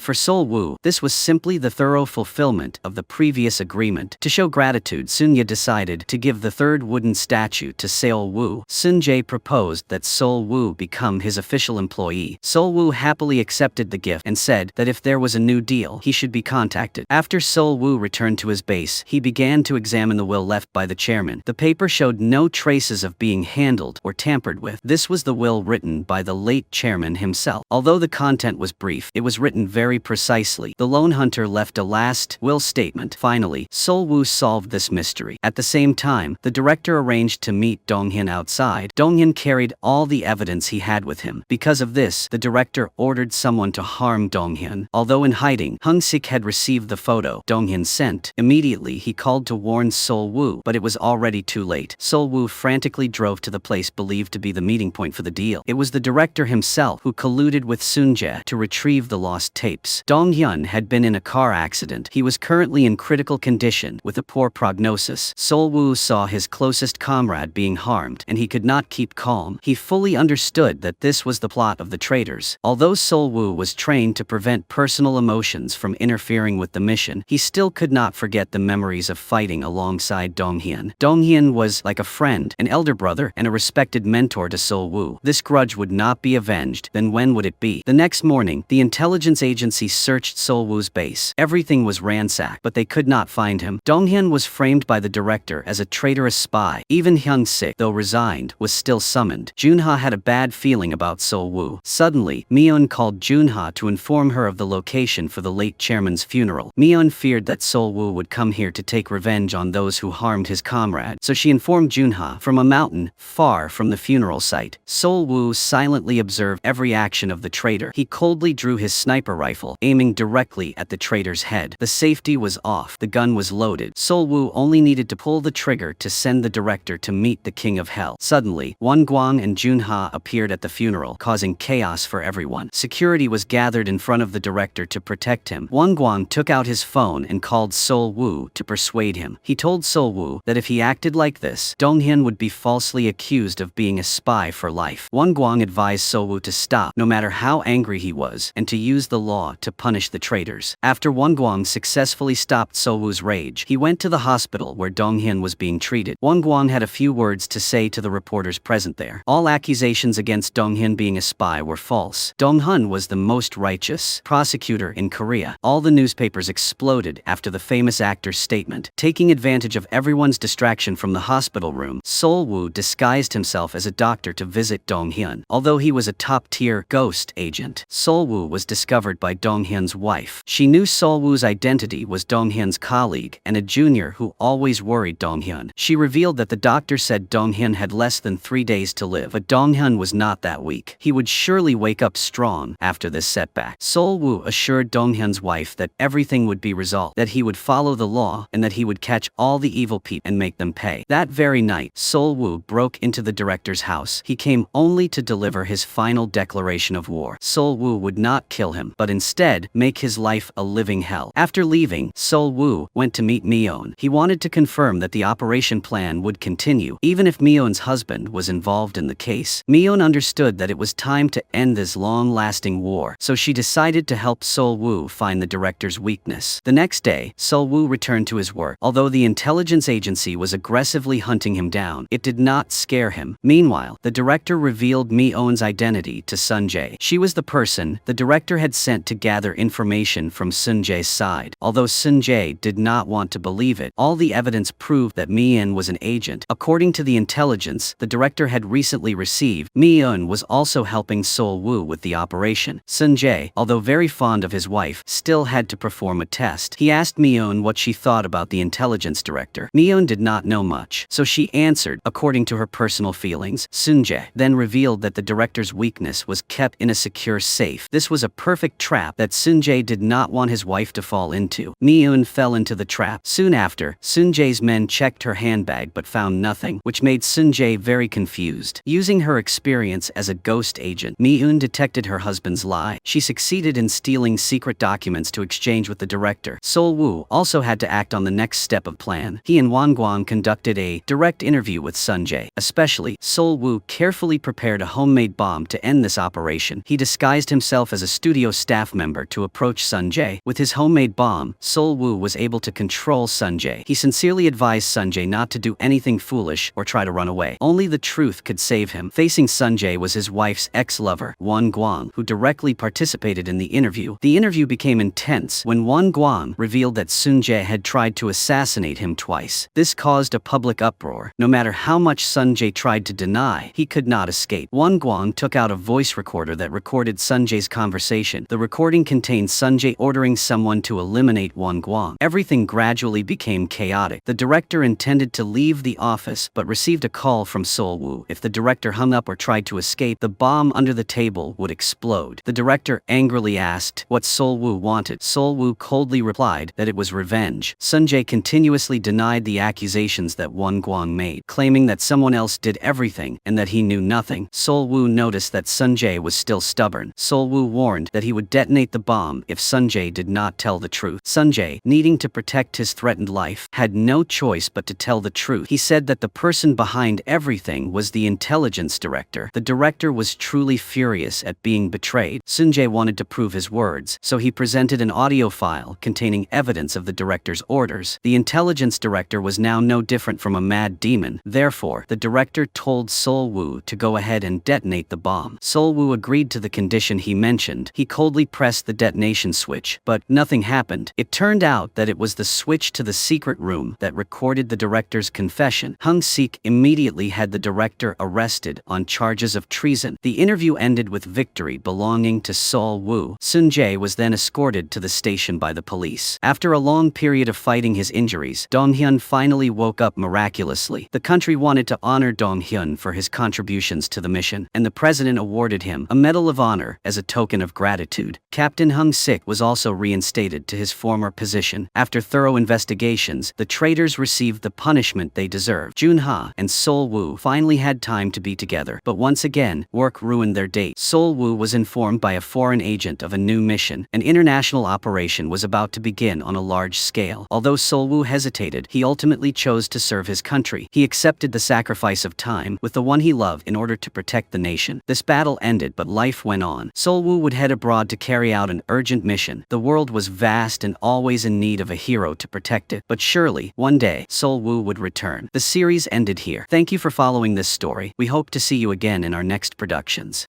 for Sol Woo, this was simply the thorough fulfillment of the previous agreement. To show gratitude, Sun Jae decided to give the third wooden statue to Sol Woo. Sun Jae proposed that Sol Woo become his official employee. Sol Woo happily accepted the gift and said that if there was a new deal, he should be contacted. After Sol Woo returned to his base, he began to examine the will left by the chairman. The paper showed no traces of being handled or tampered with. This was the will written by the late chairman himself. Although the content was brief, it was written very precisely. The lone hunter left a last will statement. Finally, Sol Woo solved this mystery. At the same time, the director arranged to meet Dong-hyun outside. Dong-hyun carried all the evidence he had with him. Because of this, the director ordered someone to harm Dong-hyun. Although in hiding, Hyun Sik had received the photo Dong-hyun sent. Immediately, he called to warn Sol Woo, but it was already too late. Sol Woo frantically drove to the place believed to be the meeting point for the deal. It was the director himself who colluded with Sun Jae to retrieve the lost tapes. Dong-hyun had been in a car accident. He was currently in critical condition with a poor prognosis. Sol Woo saw his closest comrade being harmed, and he could not keep calm. He fully understood that this was the plot of the traitors. Although Sol Woo was trained to prevent personal emotions from interfering interfering with the mission, he still could not forget the memories of fighting alongside Donghyun. Donghyun was like a friend, an elder brother, and a respected mentor to Sol Woo. This grudge would not be avenged, then when would it be? The next morning, the intelligence agency searched Sol Woo's base. Everything was ransacked, but they could not find him. Donghyun was framed by the director as a traitorous spy. Even Hyung-sik, though resigned, was still summoned. Junha had a bad feeling about Sol Woo. Suddenly, Myeon called Junha to inform her of the location for the late chairman's funeral. Myeon feared that Sol Woo would come here to take revenge on those who harmed his comrade, so she informed Junha from a mountain far from the funeral site. Sol Woo silently observed every action of the traitor. He coldly drew his sniper rifle, aiming directly at the traitor's head. The safety was off. The gun was loaded. Sol Woo only needed to pull the trigger to send the director to meet the king of hell. Suddenly, Won Guang and Junha appeared at the funeral, causing chaos for everyone. Security was gathered in front of the director to protect him. Won Guang took out his phone and called Sol Woo to persuade him. He told Sol Woo that if he acted like this, Donghyun would be falsely accused of being a spy for life. Won Guang advised Sol Woo to stop, no matter how angry he was, and to use the law to punish the traitors. After Won Guang successfully stopped Sol Woo's rage, he went to the hospital where Donghyun was being treated. Won Guang had a few words to say to the reporters present there. All accusations against Donghyun being a spy were false. Donghyun was the most righteous prosecutor in Korea. All the newspapers exploded after the famous actor's statement. Taking advantage of everyone's distraction from the hospital room, Sol Woo disguised himself as a doctor to visit Donghyun. Although he was a top-tier ghost agent, Sol Woo was discovered by Donghyun's wife. She knew Sol Woo's identity was Donghyun's colleague and a junior who always worried Donghyun. She revealed that the doctor said Donghyun had less than 3 days to live, but Donghyun was not that weak. He would surely wake up strong after this setback. Sol Woo assured Donghyun's wife that everything would be resolved, that he would follow the law, and that he would catch all the evil people and make them pay. That very night, Sol Woo broke into the director's house. He came only to deliver his final declaration of war. Sol Woo would not kill him, but instead make his life a living hell. After leaving, Sol Woo went to meet Myeon. He wanted to confirm that the operation plan would continue, even if Myeon's husband was involved in the case. Myeon understood that it was time to end this long-lasting war, so she decided to help Sol Woo find the director's weakness. The next day, Sol Woo returned to his work. Although the intelligence agency was aggressively hunting him down, it did not scare him. Meanwhile, the director revealed Myeon's identity to Sunjae. She was the person the director had sent to gather information from Sunjae's side. Although Sunjae did not want to believe it, all the evidence proved that Myeon was an agent. According to the intelligence the director had recently received, Myeon was also helping Sol Woo with the operation. Sunjae, although very fond of his wife, still had to perform a test. He asked Myeon what she thought about the intelligence director. Myeon did not know much, so she answered according to her personal feelings. Sunjae then revealed that the director's weakness was kept in a secure safe. This was a perfect trap that Sunjae did not want his wife to fall into. Myeon fell into the trap. Soon after, Sunjae's men checked her handbag but found nothing, which made Sunjae very confused. Using her experience as a ghost agent, Myeon detected her husband's lie. She succeeded in stealing secret documents to exchange with the director. Sol Woo also had to act on the next step of plan. He and Won Guang conducted a direct interview with Sunjae. Especially, Sol Woo carefully prepared a homemade bomb to end this operation. He disguised himself as a studio staff member to approach Sunjae. With his homemade bomb, Sol Woo was able to control Sunjae. He sincerely advised Sunjae not to do anything foolish or try to run away. Only the truth could save him. Facing Sunjae was his wife's ex-lover, Won Guang, who directly participated in the interview. The interview became intense when Won Guang revealed that Sunjae had tried to assassinate him twice. This caused a public uproar. No matter how much Sunjae tried to deny, he could not escape. Won Guang took out a voice recorder that recorded Sunjae's conversation. The recording contained Sunjae ordering someone to eliminate Won Guang. Everything gradually became chaotic. The director intended to leave the office but received a call from Sol Woo. If the director hung up or tried to escape, the bomb under the table would explode. The director angrily asked what Sol Woo wanted. Sol Woo coldly replied that it was revenge. Sunjae continuously denied the accusations that Won Guang made, claiming that someone else did everything and that he knew nothing. Sol Woo noticed that Sunjae was still stubborn. Sol Woo warned that he would detonate the bomb if Sunjae did not tell the truth. Sunjae, needing to protect his threatened life, had no choice but to tell the truth. He said that the person behind everything was the intelligence director. The director was truly furious at being betrayed. Sunjae wanted to prove his words, so he presented an audio audio file containing evidence of the director's orders. The intelligence director was now no different from a mad demon. Therefore, the director told Sol Wu to go ahead and detonate the bomb. Sol Wu agreed to the condition he mentioned. He coldly pressed the detonation switch, but nothing happened. It turned out that it was the switch to the secret room that recorded the director's confession. Hung Sik immediately had the director arrested on charges of treason. The interview ended with victory belonging to Sol Wu. Sun Jae was then escorted to the station by the police. After a long period of fighting his injuries, Dong Hyun finally woke up miraculously. The country wanted to honor Dong Hyun for his contributions to the mission, and the president awarded him a Medal of Honor as a token of gratitude. Captain Hung Sik was also reinstated to his former position. After thorough investigations, the traitors received the punishment they deserved. Junha and Sol Wu finally had time to be together, but once again, work ruined their date. Sol Wu was informed by a foreign agent of a new mission. An international operation was about to begin on a large scale. Although Sol Wu hesitated, he ultimately chose to serve his country. He accepted the sacrifice of time with the one he loved in order to protect the nation. This battle ended, but life went on. Sol Wu would head abroad to carry out an urgent mission. The world was vast and always in need of a hero to protect it, but surely, one day, Sol Wu would return. The series ended here. Thank you for following this story. We hope to see you again in our next productions.